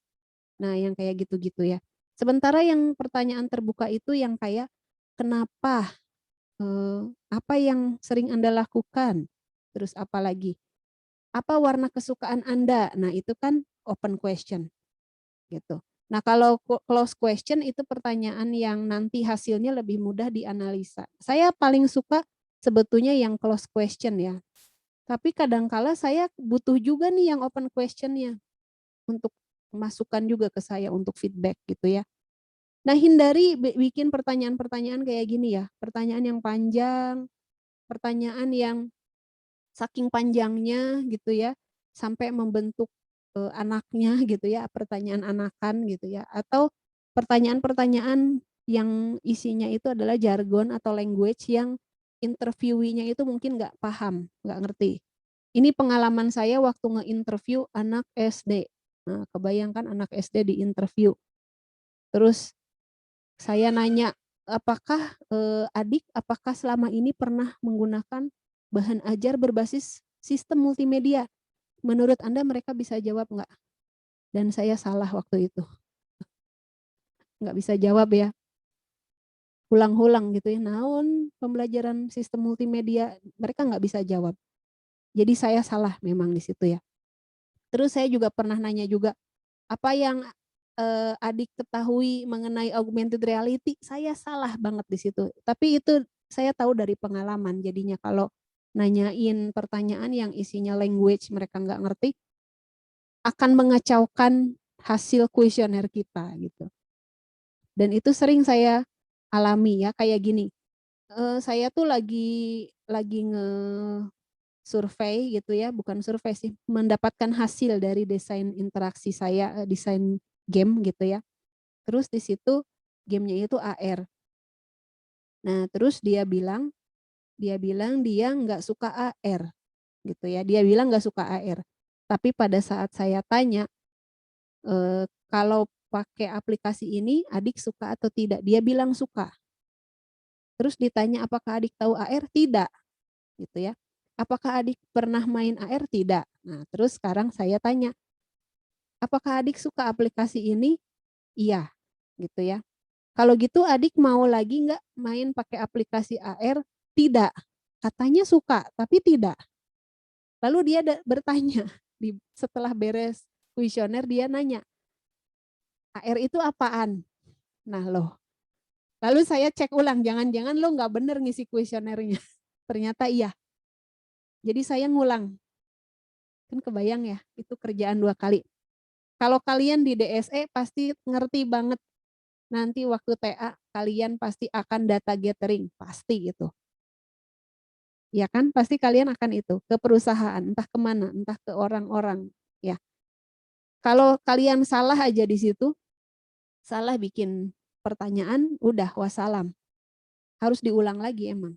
Nah yang kayak gitu-gitu ya. Sementara yang pertanyaan terbuka itu yang kayak kenapa, apa yang sering Anda lakukan, terus apa lagi, apa warna kesukaan Anda. Nah itu kan open question gitu. Nah kalau close question itu pertanyaan yang nanti hasilnya lebih mudah dianalisa. Saya paling suka sebetulnya yang close question ya. Tapi kadangkala saya butuh juga nih yang open questionnya untuk masukan juga ke saya untuk feedback gitu ya. Nah hindari bikin pertanyaan-pertanyaan kayak gini ya. Pertanyaan yang panjang, pertanyaan yang saking panjangnya gitu ya, sampai membentuk anaknya gitu ya, pertanyaan anakan gitu ya, atau pertanyaan-pertanyaan yang isinya itu adalah jargon atau language yang interviewinya itu mungkin nggak paham, nggak ngerti. Ini pengalaman saya waktu nge-interview anak SD. Nah, kebayangkan anak SD di-interview. Terus saya nanya, apakah adik, apakah selama ini pernah menggunakan bahan ajar berbasis sistem multimedia? Menurut Anda mereka bisa jawab nggak? Dan saya salah waktu itu. Nggak bisa jawab ya. Ulang-ulang gitu ya, naon pembelajaran sistem multimedia, mereka nggak bisa jawab. Jadi saya salah memang di situ ya. Terus saya juga pernah nanya juga, apa yang adik ketahui mengenai augmented reality? Saya salah banget di situ. Tapi itu saya tahu dari pengalaman. Jadinya kalau nanyain pertanyaan yang isinya language mereka nggak ngerti, akan mengacaukan hasil kuesioner kita gitu. Dan itu sering saya alami ya, kayak gini. Saya tuh lagi survei gitu ya, bukan survei sih, mendapatkan hasil dari desain interaksi saya, desain game gitu ya. Terus di situ gamenya itu AR. Nah, terus dia bilang dia nggak suka AR gitu ya. Dia bilang nggak suka AR. Tapi pada saat saya tanya, kalau pakai aplikasi ini adik suka atau tidak? Dia bilang suka. Terus ditanya apakah adik tahu AR? Tidak, gitu ya. Apakah adik pernah main AR? Tidak. Nah, terus sekarang saya tanya, apakah adik suka aplikasi ini? Iya, gitu ya. Kalau gitu adik mau lagi nggak main pakai aplikasi AR? Tidak. Katanya suka, tapi tidak. Lalu dia bertanya, setelah beres kuesioner dia nanya, AR itu apaan? Nah loh, lalu saya cek ulang, jangan-jangan lo nggak bener ngisi kuesionernya. Ternyata iya. Jadi saya ngulang. Kan kebayang ya, itu kerjaan 2 kali. Kalau kalian di DSE pasti ngerti banget. Nanti waktu TA kalian pasti akan data gathering, pasti itu. Ya kan, pasti kalian akan itu, ke perusahaan, entah kemana, entah ke orang-orang. Ya. Kalau kalian salah aja di situ, salah bikin pertanyaan, udah wassalam. Harus diulang lagi emang.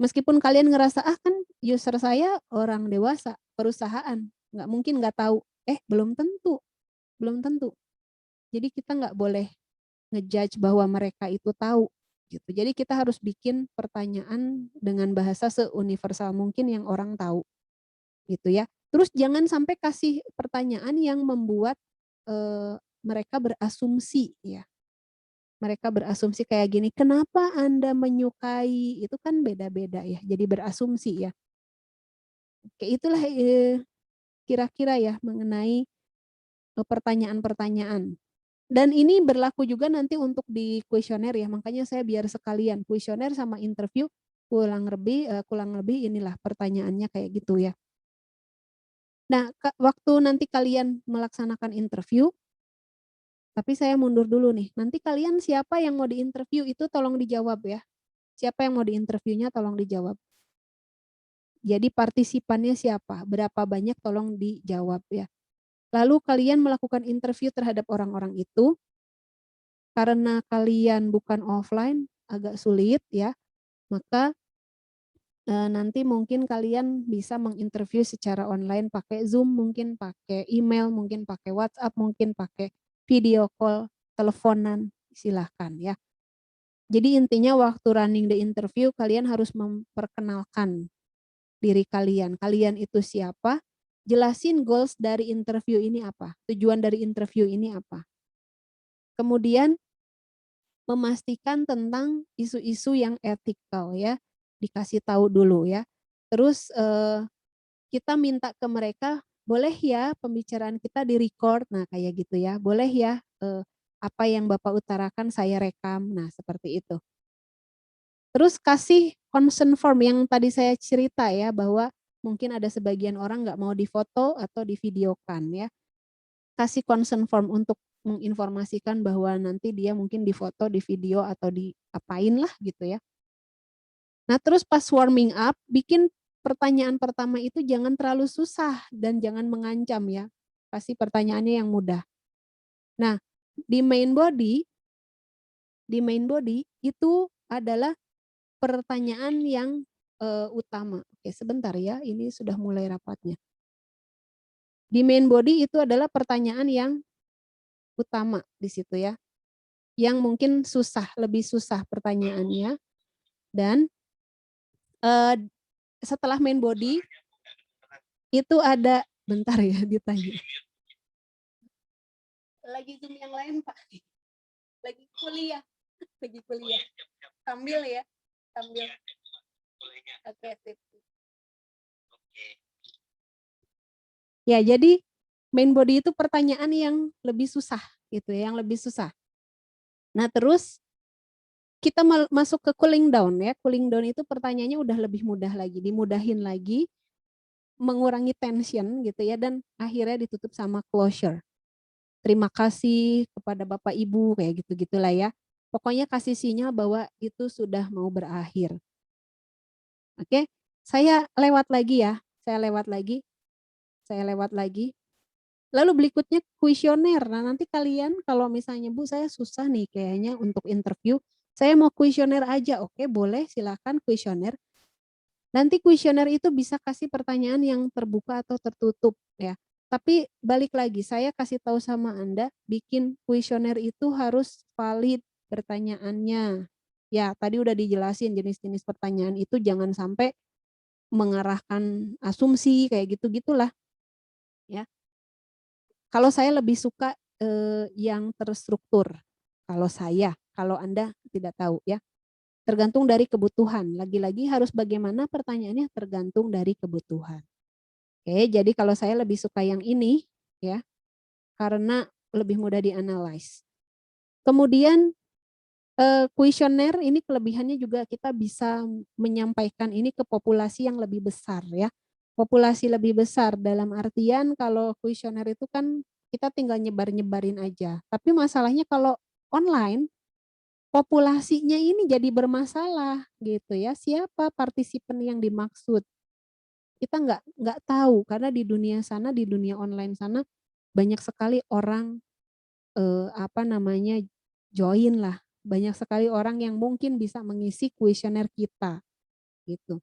Meskipun kalian ngerasa, kan user saya orang dewasa, perusahaan, nggak mungkin nggak tahu. Belum tentu, belum tentu. Jadi kita nggak boleh ngejudge bahwa mereka itu tahu. Gitu. Jadi kita harus bikin pertanyaan dengan bahasa seuniversal mungkin yang orang tahu. Gitu ya. Terus jangan sampai kasih pertanyaan yang membuat mereka berasumsi ya. Mereka berasumsi kayak gini, kenapa Anda menyukai? Itu kan beda-beda ya. Jadi berasumsi ya. Oke, itulah kira-kira ya mengenai pertanyaan-pertanyaan. Dan ini berlaku juga nanti untuk di kuesioner ya. Makanya saya biar sekalian kuesioner sama interview kurang lebih inilah pertanyaannya kayak gitu ya. Nah, waktu nanti kalian melaksanakan interview, tapi saya mundur dulu nih. Nanti kalian siapa yang mau diinterview itu tolong dijawab ya. Siapa yang mau diinterviewnya tolong dijawab. Jadi partisipannya siapa? Berapa banyak tolong dijawab ya. Lalu kalian melakukan interview terhadap orang-orang itu. Karena kalian bukan offline, agak sulit ya. Maka nanti mungkin kalian bisa menginterview secara online pakai Zoom, mungkin pakai email, mungkin pakai WhatsApp, mungkin pakai video call, teleponan, silahkan ya. Jadi intinya waktu running the interview kalian harus memperkenalkan diri kalian. Kalian itu siapa? Jelasin goals dari interview ini apa? Tujuan dari interview ini apa? Kemudian memastikan tentang isu-isu yang etikal ya. Dikasih tahu dulu ya. Terus kita minta ke mereka, boleh ya pembicaraan kita di-record, nah kayak gitu ya. Boleh ya apa yang Bapak utarakan saya rekam, nah seperti itu. Terus kasih consent form yang tadi saya cerita ya, bahwa mungkin ada sebagian orang nggak mau difoto atau divideokan ya. Kasih consent form untuk menginformasikan bahwa nanti dia mungkin difoto, di video atau diapain lah gitu ya. Nah terus pas warming up, bikin pertanyaan pertama itu jangan terlalu susah dan jangan mengancam ya. Kasih pertanyaannya yang mudah. Nah di main body itu adalah pertanyaan yang utama. Oke sebentar ya, ini sudah mulai rapatnya. Di main body itu adalah pertanyaan yang utama di situ ya. Yang mungkin susah, lebih susah pertanyaannya. Dan setelah main body itu ada, bentar ya ditanya. Lagi Zoom yang lain Pak. Lagi kuliah. Sambil ya. Sambil. Oke, sip. Ya, jadi main body itu pertanyaan yang lebih susah gitu ya, yang lebih susah. Nah, terus kita masuk ke cooling down ya. Cooling down itu pertanyaannya udah lebih mudah lagi, dimudahin lagi, mengurangi tension gitu ya, dan akhirnya ditutup sama closure. Terima kasih kepada Bapak Ibu kayak gitu-gitulah ya. Pokoknya kasih sinyal bahwa itu sudah mau berakhir. Oke, saya lewat lagi ya. Saya lewat lagi. Lalu berikutnya kuesioner. Nah, nanti kalian kalau misalnya Bu, saya susah nih kayaknya untuk interview. Saya mau kuesioner aja. Oke, boleh, silakan kuesioner. Nanti kuesioner itu bisa kasih pertanyaan yang terbuka atau tertutup ya. Tapi balik lagi, saya kasih tahu sama Anda, bikin kuesioner itu harus valid pertanyaannya. Ya, tadi udah dijelasin jenis-jenis pertanyaan itu jangan sampai mengarahkan asumsi kayak gitu-gitulah. Ya. Kalau saya lebih suka yang terstruktur. Kalau Anda tidak tahu ya. Tergantung dari kebutuhan. Lagi-lagi harus bagaimana pertanyaannya tergantung dari kebutuhan. Oke, jadi kalau saya lebih suka yang ini ya. Karena lebih mudah dianalize. Kemudian kuesioner ini kelebihannya juga kita bisa menyampaikan ini ke populasi yang lebih besar ya. Populasi lebih besar dalam artian kalau kuesioner itu kan kita tinggal nyebar-nyebarin aja. Tapi masalahnya kalau online populasinya ini jadi bermasalah gitu ya. Siapa partisipan yang dimaksud? Kita nggak tahu karena di dunia sana, di dunia online sana banyak sekali orang join lah. Banyak sekali orang yang mungkin bisa mengisi kuesioner kita gitu.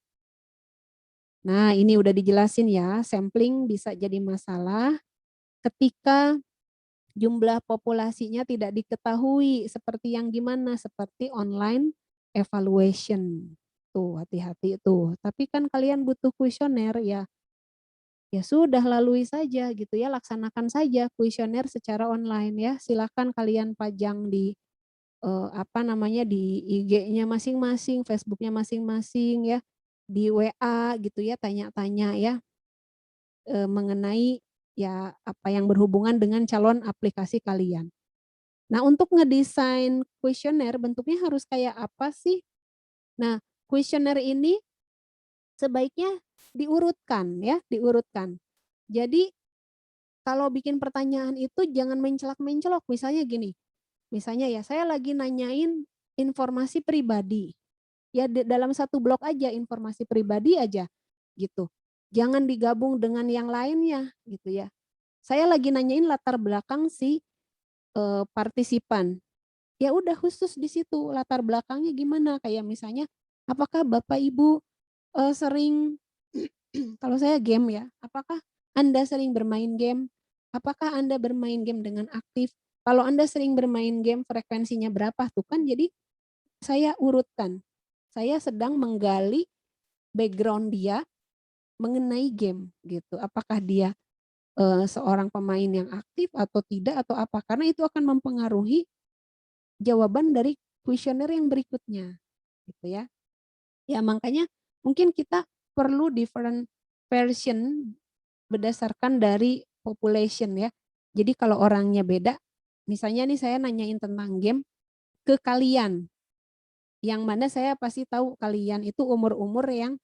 Nah, ini udah dijelasin ya, sampling bisa jadi masalah ketika jumlah populasinya tidak diketahui seperti yang gimana, seperti online evaluation. Tuh, hati-hati tuh. Tapi kan kalian butuh kuesioner ya. Ya sudah lalui saja gitu ya, laksanakan saja kuesioner secara online ya. Silakan kalian pajang di di IG-nya masing-masing, Facebook-nya masing-masing ya, di WA gitu ya, tanya-tanya ya mengenai ya apa yang berhubungan dengan calon aplikasi kalian. Nah, untuk ngedesain kuesioner bentuknya harus kayak apa sih? Nah, kuesioner ini sebaiknya diurutkan ya, diurutkan. Jadi kalau bikin pertanyaan itu jangan mencelak-mencolok. Misalnya gini, misalnya ya saya lagi nanyain informasi pribadi. Ya dalam satu blok aja informasi pribadi aja gitu. Jangan digabung dengan yang lainnya gitu ya. Saya lagi nanyain latar belakang si partisipan. Ya udah khusus di situ latar belakangnya gimana kayak misalnya apakah Bapak Ibu sering kalau saya game ya, apakah Anda sering bermain game? Apakah Anda bermain game dengan aktif? Kalau Anda sering bermain game frekuensinya berapa tuh kan jadi saya urutkan. Saya sedang menggali background dia mengenai game gitu. Apakah dia seorang pemain yang aktif atau tidak atau apa? Karena itu akan mempengaruhi jawaban dari kuesioner yang berikutnya, gitu ya. Ya makanya mungkin kita perlu different version berdasarkan dari population ya. Jadi kalau orangnya beda, misalnya nih saya nanyain tentang game ke kalian, yang mana saya pasti tahu kalian itu umur-umur yang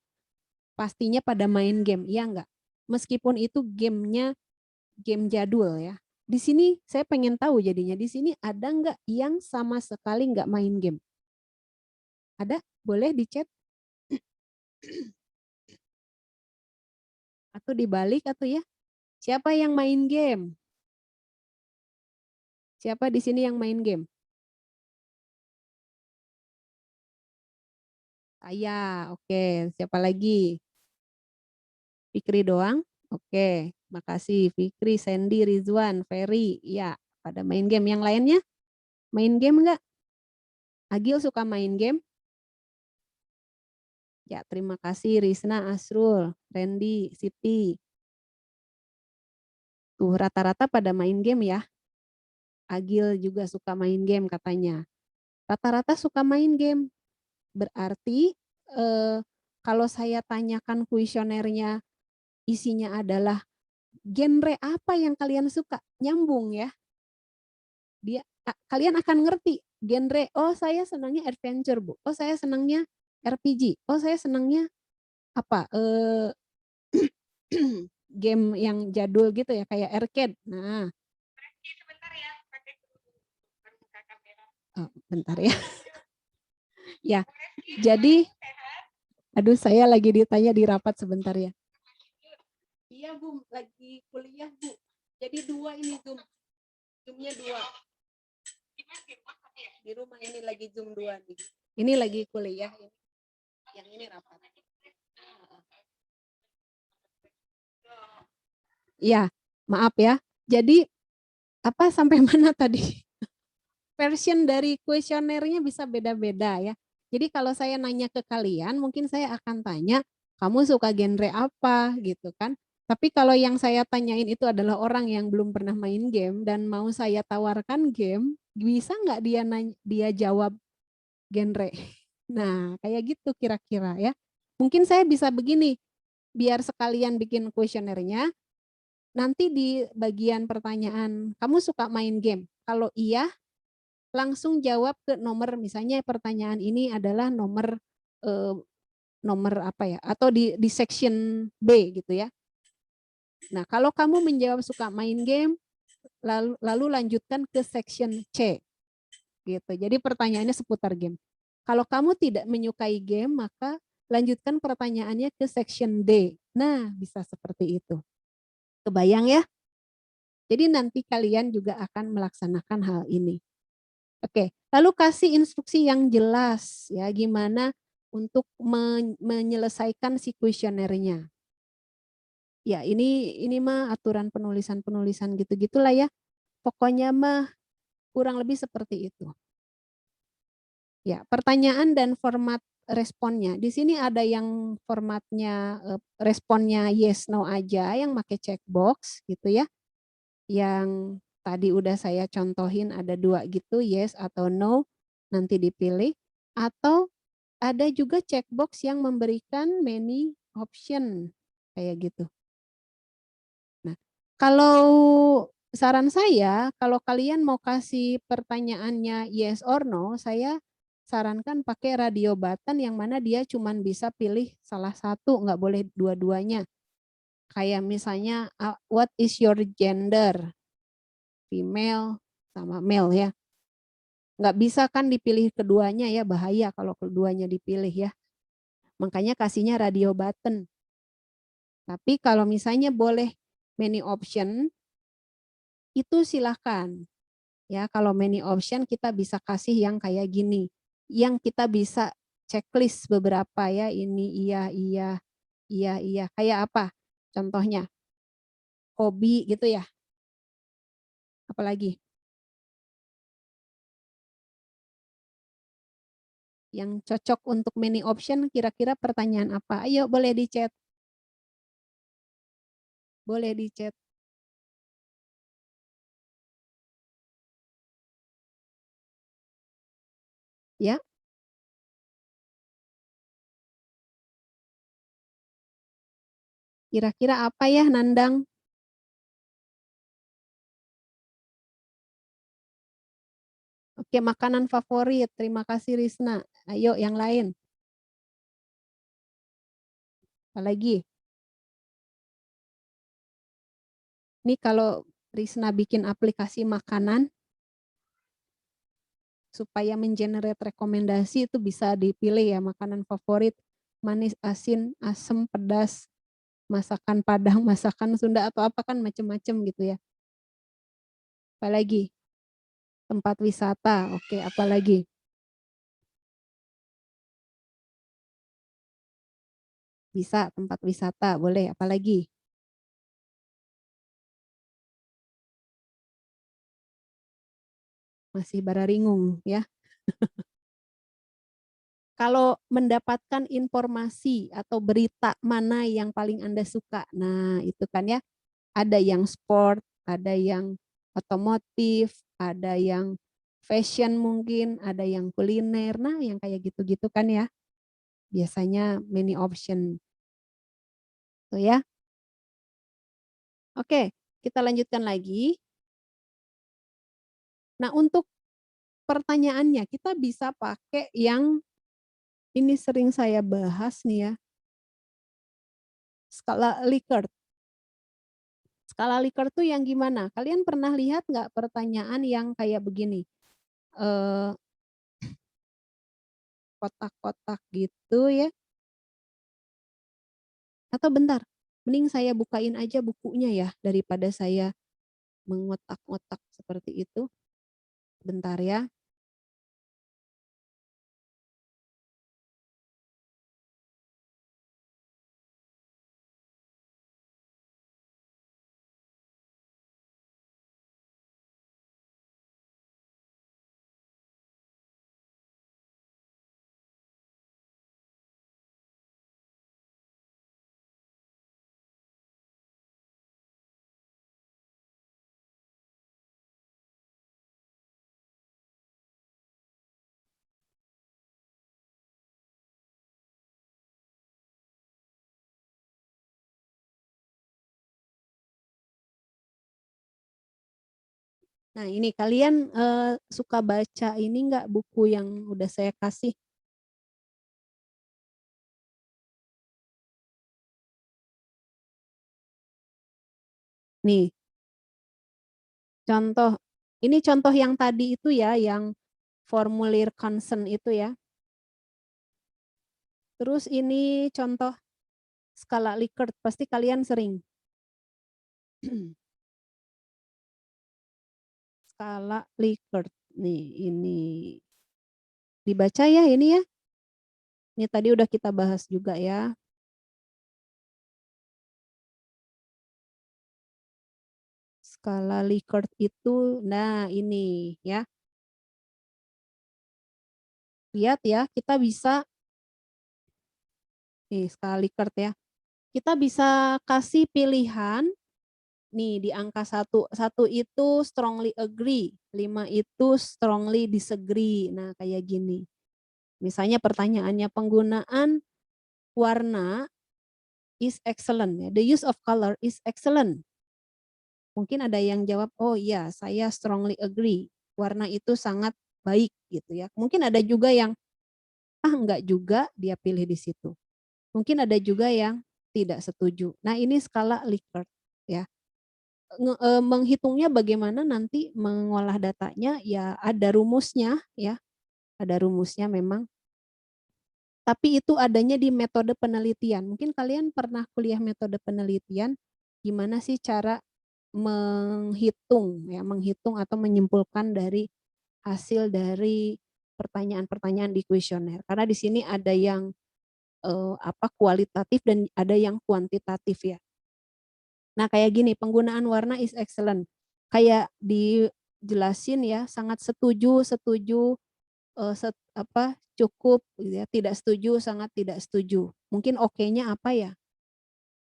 pastinya pada main game, iya enggak? Meskipun itu gamenya game jadul ya. Di sini saya pengen tahu jadinya, di sini ada enggak yang sama sekali enggak main game? Ada? Boleh di chat? Atau dibalik atau ya? Siapa yang main game? Siapa di sini yang main game? Saya, oke. Siapa lagi? Fikri doang? Oke, makasih. Fikri, Sandy, Rizwan, Ferry. Ya, pada main game. Yang lainnya? Main game enggak? Agil suka main game? Ya, terima kasih Risna, Asrul, Randy, Siti. Tuh, rata-rata pada main game ya. Agil juga suka main game katanya. Rata-rata suka main game. Berarti kalau saya tanyakan kuesionernya isinya adalah genre apa yang kalian suka, nyambung ya. Kalian akan ngerti genre, oh saya senangnya adventure Bu, oh saya senangnya RPG, oh saya senangnya apa game yang jadul gitu ya kayak arcade. Nah, Oh, bentar ya. Ya, jadi, aduh saya lagi ditanya di rapat sebentar ya. Iya Bu, lagi kuliah Bu. Jadi 2 ini Zoom. Zoomnya 2. Di rumah ini lagi Zoom 2 nih. Ini lagi kuliah. Yang ini rapat. Ya, maaf ya. Jadi apa sampai mana tadi? Version dari kuesionernya bisa beda-beda ya. Jadi kalau saya nanya ke kalian, mungkin saya akan tanya, kamu suka genre apa gitu kan. Tapi kalau yang saya tanyain itu adalah orang yang belum pernah main game dan mau saya tawarkan game, bisa nggak dia jawab genre? Nah, kayak gitu kira-kira ya. Mungkin saya bisa begini, biar sekalian bikin kuesionernya, nanti di bagian pertanyaan, kamu suka main game? Kalau iya, langsung jawab ke nomor, misalnya pertanyaan ini adalah nomor nomor apa ya, atau di section B gitu ya. Nah, kalau kamu menjawab suka main game, lalu lanjutkan ke section C gitu. Jadi pertanyaannya seputar game. Kalau kamu tidak menyukai game, maka lanjutkan pertanyaannya ke section D. Nah, bisa seperti itu. Kebayang ya? Jadi nanti kalian juga akan melaksanakan hal ini. Oke, lalu kasih instruksi yang jelas ya gimana untuk menyelesaikan si kuesionernya. Ya, ini mah aturan penulisan gitu-gitulah ya. Pokoknya mah kurang lebih seperti itu. Ya, pertanyaan dan format responnya. Di sini ada yang formatnya responnya yes no aja yang pakai checkbox gitu ya. Yang tadi udah saya contohin ada 2 gitu, yes atau no, nanti dipilih. Atau ada juga checkbox yang memberikan many option, kayak gitu. Nah, kalau saran saya, kalau kalian mau kasih pertanyaannya yes or no, saya sarankan pakai radio button yang mana dia cuma bisa pilih salah satu, nggak boleh dua-duanya. Kayak misalnya, what is your gender? Female sama male ya. Nggak bisa kan dipilih keduanya ya, bahaya kalau keduanya dipilih ya. Makanya kasihnya radio button. Tapi kalau misalnya boleh many option, itu silahkan. Ya, kalau many option kita bisa kasih yang kayak gini. Yang kita bisa checklist beberapa ya, ini iya, iya, iya, iya. Kayak apa? Contohnya, hobi gitu ya. Apalagi? Yang cocok untuk many option kira-kira pertanyaan apa? Ayo boleh di chat. Boleh di chat. Ya. Kira-kira apa ya Nandang? Oke, makanan favorit. Terima kasih Risna. Ayo yang lain. Apalagi? Ini kalau Risna bikin aplikasi makanan, supaya mengenerate rekomendasi itu bisa dipilih ya makanan favorit, manis, asin, asam, pedas, masakan Padang, masakan Sunda atau apa kan macam-macam gitu ya. Apalagi? Tempat wisata. Oke, apalagi? Bisa tempat wisata, boleh. Apalagi? Masih bararingung ya. Kalau mendapatkan informasi atau berita mana yang paling Anda suka. Nah, itu kan ya. Ada yang sport, ada yang otomotif, ada yang fashion mungkin, ada yang kuliner. Nah, yang kayak gitu-gitu kan ya. Biasanya many option. Tuh ya. Oke, kita lanjutkan lagi. Nah, untuk pertanyaannya kita bisa pakai yang ini sering saya bahas nih ya. Skala Likert. Skala Likert tuh yang gimana? Kalian pernah lihat nggak pertanyaan yang kayak begini? kotak-kotak gitu ya. Atau bentar, mending saya bukain aja bukunya ya daripada saya mengotak-ngotak seperti itu. Bentar ya. Nah ini kalian suka baca ini enggak buku yang udah saya kasih? Nih, contoh, ini contoh yang tadi itu ya, yang formulir consent itu ya. Terus ini contoh skala Likert, pasti kalian sering. Skala Likert, nih ini. Dibaca ya ini ya. Ini tadi udah kita bahas juga ya. Skala Likert itu, nah ini ya. Lihat ya, kita bisa, nih skala Likert ya. Kita bisa kasih pilihan, nih di angka 1, 1 itu strongly agree, 5 itu strongly disagree. Nah kayak gini. Misalnya pertanyaannya penggunaan warna is excellent. Ya. The use of color is excellent. Mungkin ada yang jawab, oh iya saya strongly agree. Warna itu sangat baik gitu ya. Mungkin ada juga yang, enggak juga, dia pilih di situ. Mungkin ada juga yang tidak setuju. Nah ini skala Likert ya. Menghitungnya bagaimana nanti mengolah datanya ya ada rumusnya ya. Ada rumusnya memang. Tapi itu adanya di metode penelitian. Mungkin kalian pernah kuliah metode penelitian, gimana sih cara menghitung ya, menghitung atau menyimpulkan dari hasil dari pertanyaan-pertanyaan di kuesioner. Karena di sini ada yang kualitatif dan ada yang kuantitatif ya. Nah, kayak gini, penggunaan warna is excellent. Kayak dijelasin ya, sangat setuju, cukup gitu ya, tidak setuju, sangat tidak setuju. Mungkin oke-nya apa ya?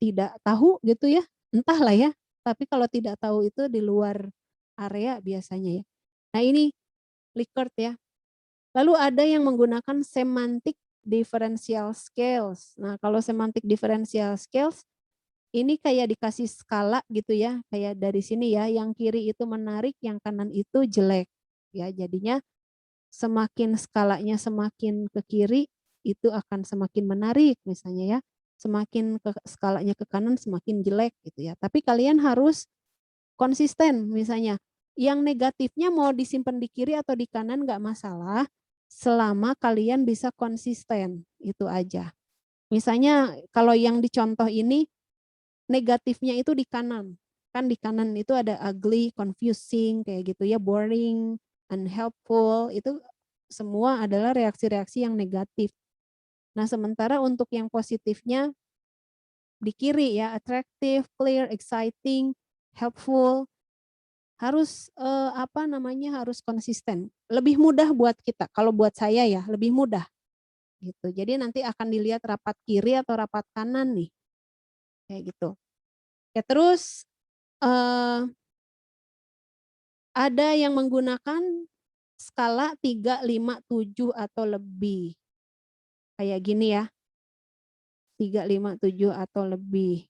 Tidak tahu gitu ya. Entahlah ya. Tapi kalau tidak tahu itu di luar area biasanya ya. Nah, ini Likert ya. Lalu ada yang menggunakan semantic differential scales. Nah, kalau semantic differential scales ini kayak dikasih skala gitu ya, kayak dari sini ya, yang kiri itu menarik, yang kanan itu jelek. Ya, jadinya semakin skalanya semakin ke kiri, itu akan semakin menarik misalnya ya. Semakin skalanya ke kanan semakin jelek gitu ya. Tapi kalian harus konsisten misalnya. Yang negatifnya mau disimpan di kiri atau di kanan nggak masalah, selama kalian bisa konsisten, itu aja. Misalnya kalau yang dicontoh ini, negatifnya itu di kanan. Kan di kanan itu ada ugly, confusing, kayak gitu ya, boring, unhelpful, itu semua adalah reaksi-reaksi yang negatif. Nah sementara untuk yang positifnya di kiri ya, attractive, clear, exciting, helpful, harus harus konsisten. Lebih mudah buat kita, kalau buat saya ya lebih mudah gitu. Jadi nanti akan dilihat rapat kiri atau rapat kanan nih, kayak gitu. Ya terus ada yang menggunakan skala 3, 5, 7 atau lebih. Kayak gini ya. 3, 5, 7 atau lebih.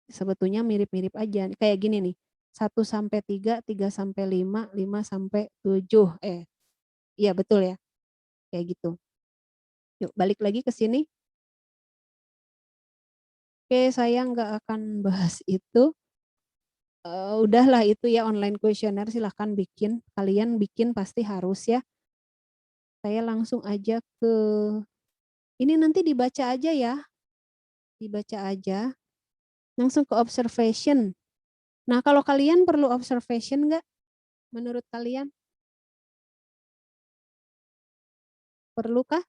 Sebetulnya mirip-mirip aja. Kayak gini nih. 1 sampai 3, 3 sampai 5, 5 sampai 7. Iya betul ya. Kayak gitu. Yuk balik lagi ke sini. Oke, saya nggak akan bahas itu. Udahlah itu ya online kuesioner silahkan bikin. Kalian bikin pasti harus ya. Saya langsung aja ke, ini nanti dibaca aja ya. Dibaca aja. Langsung ke observation. Nah kalau kalian perlu observation nggak? Menurut kalian? Perlukah?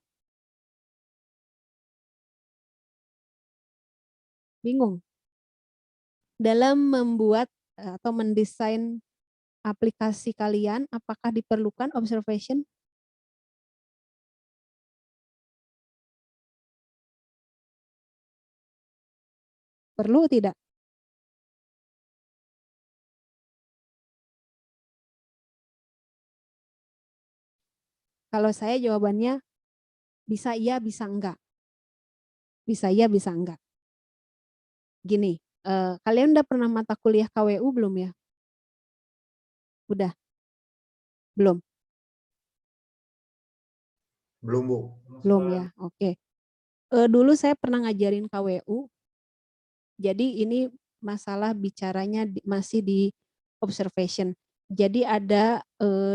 Bingung? Dalam membuat atau mendesain aplikasi kalian, apakah diperlukan observation? Perlu tidak? Kalau saya jawabannya bisa iya, bisa enggak. Bisa iya, bisa enggak. Gini, kalian udah pernah mata kuliah KWU belum ya? Udah? Belum? Belum, Bu. Belum ya, oke. Dulu saya pernah ngajarin KWU, jadi ini masalah bicaranya masih di observation. Jadi ada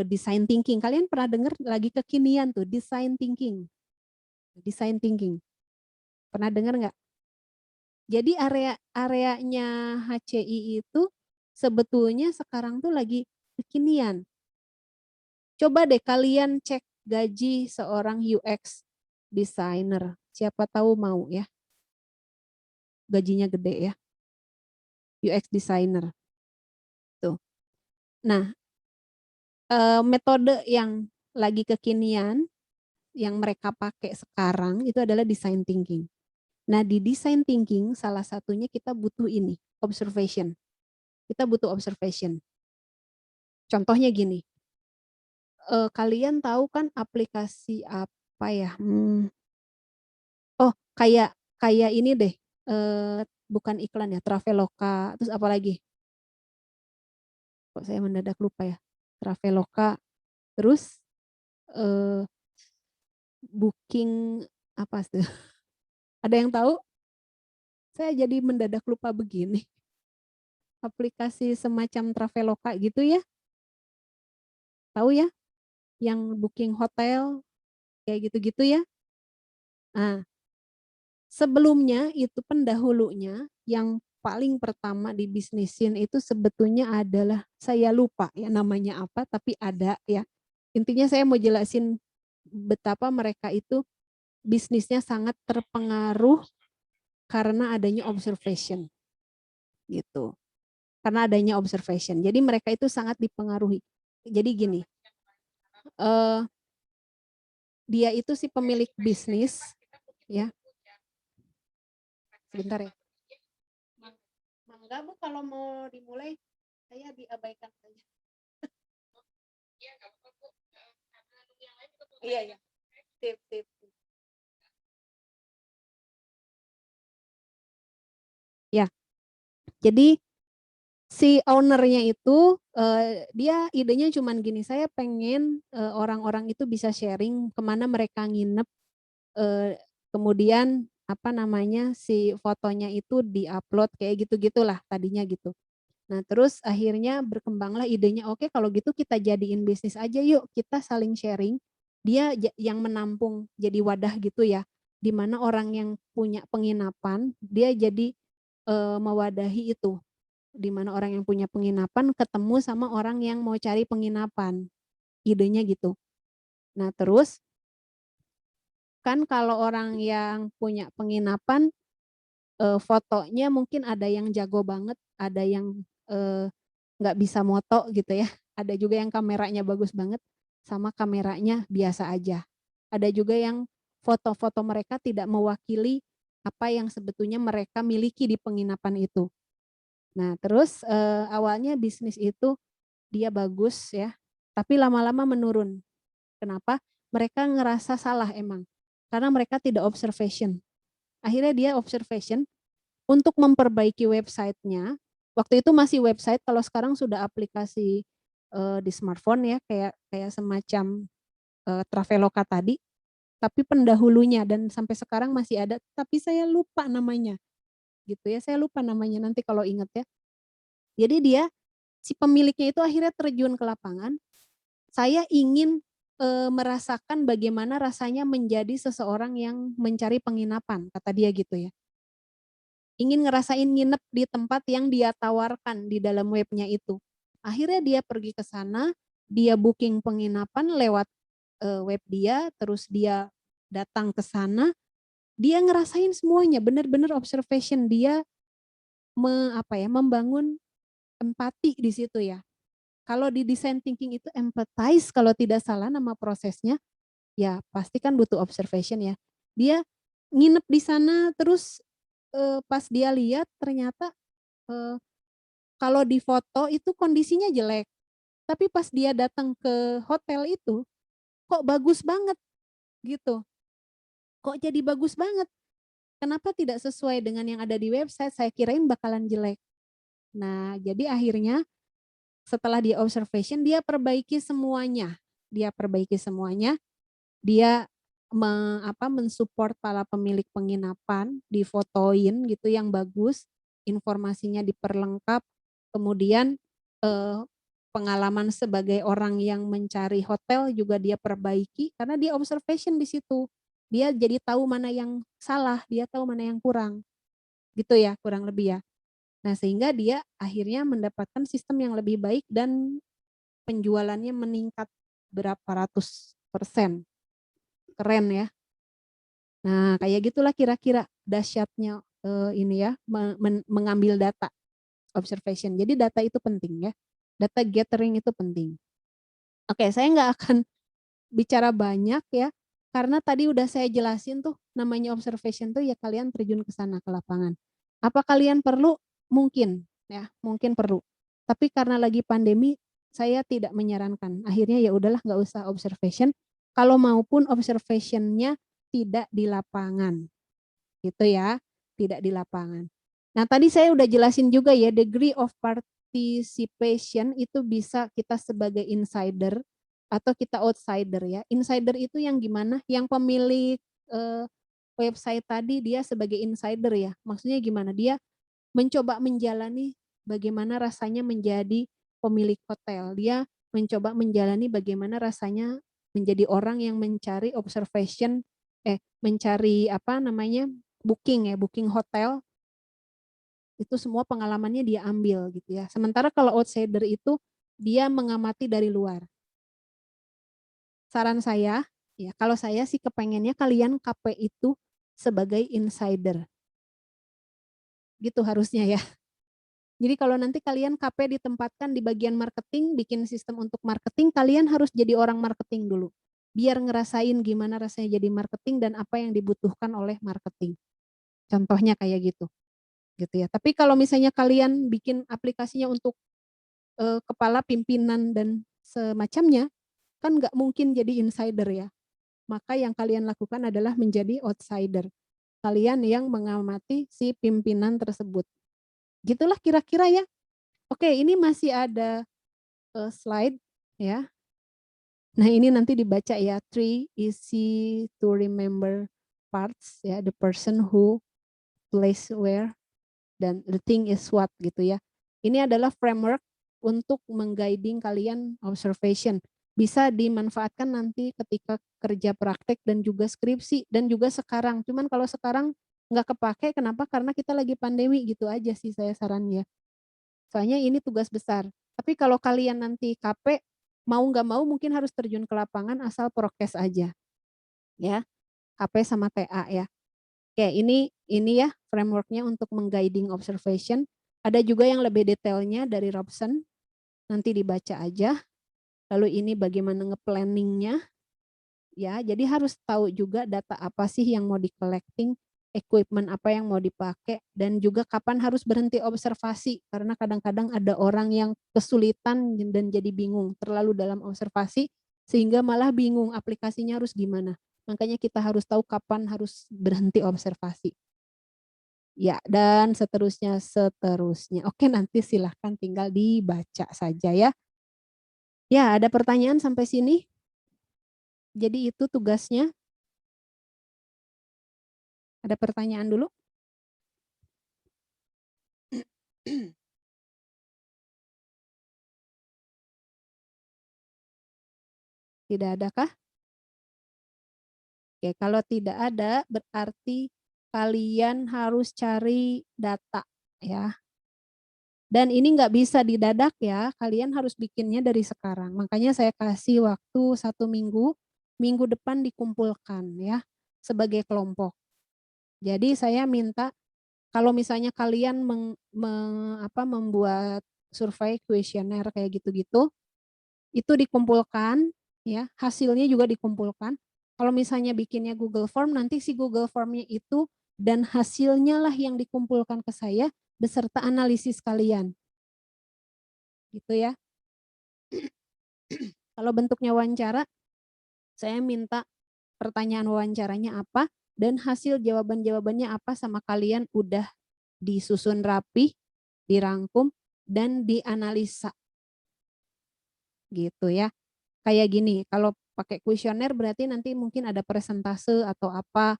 design thinking. Kalian pernah dengar lagi kekinian tuh, design thinking. Design thinking. Pernah dengar nggak? Jadi areanya HCI itu sebetulnya sekarang tuh lagi kekinian. Coba deh kalian cek gaji seorang UX designer. Siapa tahu mau ya. Gajinya gede ya. UX designer. Tuh. Nah, metode yang lagi kekinian yang mereka pakai sekarang itu adalah design thinking. Nah, di design thinking salah satunya kita butuh ini, observation. Kita butuh observation. Contohnya gini, kalian tahu kan aplikasi apa ya? Oh, kayak ini deh, bukan iklan ya, Traveloka, terus apa lagi? Kok saya mendadak lupa ya? Traveloka, terus booking apa tuh? Ada yang tahu? Saya jadi mendadak lupa begini. Aplikasi semacam Traveloka gitu ya? Tahu ya? Yang booking hotel kayak gitu-gitu ya? Nah, sebelumnya itu pendahulunya yang paling pertama dibisnisin itu sebetulnya adalah saya lupa ya namanya apa tapi ada ya. Intinya saya mau jelasin betapa mereka itu bisnisnya sangat terpengaruh karena adanya observation gitu. Karena adanya observation. Jadi mereka itu sangat dipengaruhi. Jadi gini, dia itu si pemilik bisnis ya. Sebentar ya. Enggak Bu, kalau mau dimulai saya diabaikan saja. Iya ya. Sip, sip. Ya. Jadi si ownernya itu dia idenya cuman gini, saya pengen orang-orang itu bisa sharing kemana mereka nginep, kemudian apa namanya si fotonya itu diupload kayak gitu-gitulah tadinya gitu. Nah terus akhirnya berkembanglah idenya, oke kalau gitu kita jadiin bisnis aja yuk, kita saling sharing. Dia yang menampung jadi wadah gitu ya, dimana orang yang punya penginapan dia jadi mewadahi itu, di mana orang yang punya penginapan ketemu sama orang yang mau cari penginapan. Idenya gitu. Nah, terus kan kalau orang yang punya penginapan fotonya mungkin ada yang jago banget, ada yang nggak bisa moto gitu ya. Ada juga yang kameranya bagus banget sama kameranya biasa aja. Ada juga yang foto-foto mereka tidak mewakili apa yang sebetulnya mereka miliki di penginapan itu. Nah, terus awalnya bisnis itu dia bagus ya, tapi lama-lama menurun. Kenapa? Mereka ngerasa salah emang, karena mereka tidak observation. Akhirnya dia observation untuk memperbaiki websitenya. Waktu itu masih website, kalau sekarang sudah aplikasi di smartphone ya, kayak semacam Traveloka tadi, tapi pendahulunya dan sampai sekarang masih ada, tapi saya lupa namanya. Gitu ya, saya lupa namanya nanti kalau ingat ya. Jadi si pemiliknya itu akhirnya terjun ke lapangan. Saya ingin merasakan bagaimana rasanya menjadi seseorang yang mencari penginapan, kata dia gitu ya. Ingin ngerasain nginep di tempat yang dia tawarkan di dalam webnya itu. Akhirnya dia pergi ke sana, dia booking penginapan lewat web dia, terus dia datang ke sana, dia ngerasain semuanya, benar-benar observation, dia membangun empati di situ ya. Kalau di design thinking itu empathize kalau tidak salah nama prosesnya, ya pasti kan butuh observation ya. Dia nginep di sana terus pas dia lihat ternyata kalau di foto itu kondisinya jelek. Tapi pas dia datang ke hotel itu kok bagus banget gitu. Kok jadi bagus banget? Kenapa tidak sesuai dengan yang ada di website? Saya kirain bakalan jelek. Nah, jadi akhirnya setelah dia observation, dia perbaiki semuanya. Dia mensupport para pemilik penginapan, difotoin gitu yang bagus, informasinya diperlengkap, kemudian pengalaman sebagai orang yang mencari hotel juga dia perbaiki karena dia observation di situ. Dia jadi tahu mana yang salah, dia tahu mana yang kurang. Gitu ya, kurang lebih ya. Nah, sehingga dia akhirnya mendapatkan sistem yang lebih baik dan penjualannya meningkat berapa ratus %. Keren ya. Nah, kayak gitulah kira-kira dahsyatnya ini ya, mengambil data observation. Jadi data itu penting ya. Data gathering itu penting. Oke, saya nggak akan bicara banyak ya, karena tadi udah saya jelasin tuh namanya observation tuh ya kalian terjun ke sana ke lapangan. Apa kalian perlu? Mungkin ya, mungkin perlu. Tapi karena lagi pandemi, saya tidak menyarankan. Akhirnya ya udahlah nggak usah observation. Kalau maupun observationnya tidak di lapangan, gitu ya, tidak di lapangan. Nah tadi saya udah jelasin juga ya, degree of participation itu bisa kita sebagai insider atau kita outsider ya. Insider itu yang gimana? Yang pemilik website tadi dia sebagai insider ya. Maksudnya gimana? Dia mencoba menjalani bagaimana rasanya menjadi pemilik hotel. Dia mencoba menjalani bagaimana rasanya menjadi orang yang mencari observation, mencari booking hotel. Itu semua pengalamannya dia ambil gitu ya. Sementara kalau outsider itu dia mengamati dari luar. Saran saya, ya kalau saya sih kepengennya kalian KP itu sebagai insider. Gitu harusnya ya. Jadi kalau nanti kalian KP ditempatkan di bagian marketing, bikin sistem untuk marketing, kalian harus jadi orang marketing dulu. Biar ngerasain gimana rasanya jadi marketing dan apa yang dibutuhkan oleh marketing. Contohnya kayak gitu. Gitu ya. Tapi kalau misalnya kalian bikin aplikasinya untuk kepala pimpinan dan semacamnya, kan nggak mungkin jadi insider ya. Maka yang kalian lakukan adalah menjadi outsider. Kalian yang mengamati si pimpinan tersebut. Gitulah kira-kira ya. Oke, ini masih ada slide ya. Nah ini nanti dibaca ya. 3 easy to remember parts ya. The person who, place where, dan the thing is what gitu ya. Ini adalah framework untuk mengguiding kalian observation. Bisa dimanfaatkan nanti ketika kerja praktek dan juga skripsi dan juga sekarang. Cuman kalau sekarang nggak kepake, kenapa? Karena kita lagi pandemi gitu aja sih saya sarannya. Soalnya ini tugas besar. Tapi kalau kalian nanti KP, mau nggak mau mungkin harus terjun ke lapangan asal prokes aja. Ya, KP sama TA ya. Oke, ini ya frameworknya untuk mengguiding observation. Ada juga yang lebih detailnya dari Robson. Nanti dibaca aja. Lalu ini bagaimana nge-planningnya. Ya, jadi harus tahu juga data apa sih yang mau di-collecting, equipment apa yang mau dipakai, dan juga kapan harus berhenti observasi. Karena kadang-kadang ada orang yang kesulitan dan jadi bingung terlalu dalam observasi, sehingga malah bingung aplikasinya harus gimana. Makanya kita harus tahu kapan harus berhenti observasi. Ya, dan seterusnya. Oke, nanti silahkan tinggal dibaca saja ya. Ya, ada pertanyaan sampai sini? Jadi itu tugasnya. Ada pertanyaan dulu? Tidak adakah? Oke, kalau tidak ada berarti kalian harus cari data ya. Dan ini nggak bisa didadak ya, kalian harus bikinnya dari sekarang. Makanya saya kasih waktu 1 minggu, minggu depan dikumpulkan ya sebagai kelompok. Jadi saya minta kalau misalnya kalian membuat survei kuesioner kayak gitu-gitu, itu dikumpulkan ya, hasilnya juga dikumpulkan. Kalau misalnya bikinnya Google Form, nanti si Google Form-nya itu dan hasilnya lah yang dikumpulkan ke saya beserta analisis kalian. Gitu ya. Kalau bentuknya wawancara, saya minta pertanyaan wawancaranya apa dan hasil jawaban-jawabannya apa sama kalian udah disusun rapi, dirangkum, dan dianalisa. Gitu ya. Kayak gini, kalau pakai kuesioner berarti nanti mungkin ada persentase atau apa.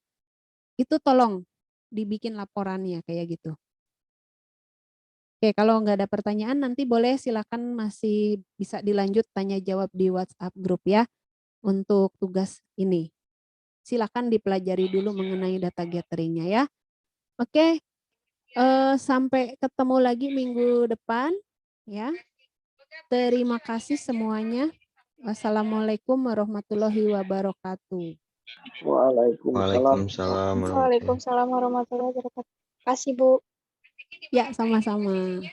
Itu tolong dibikin laporannya kayak gitu. Oke, kalau nggak ada pertanyaan nanti boleh silakan masih bisa dilanjut tanya jawab di WhatsApp grup ya untuk tugas ini. Silakan dipelajari dulu mengenai data gatheringnya ya. Oke, sampai ketemu lagi minggu depan ya. Terima kasih semuanya. Wassalamualaikum warahmatullahi wabarakatuh. Waalaikumsalam. Waalaikumsalam warahmatullahi wabarakatuh. Terima kasih, Bu. Ya, sama-sama.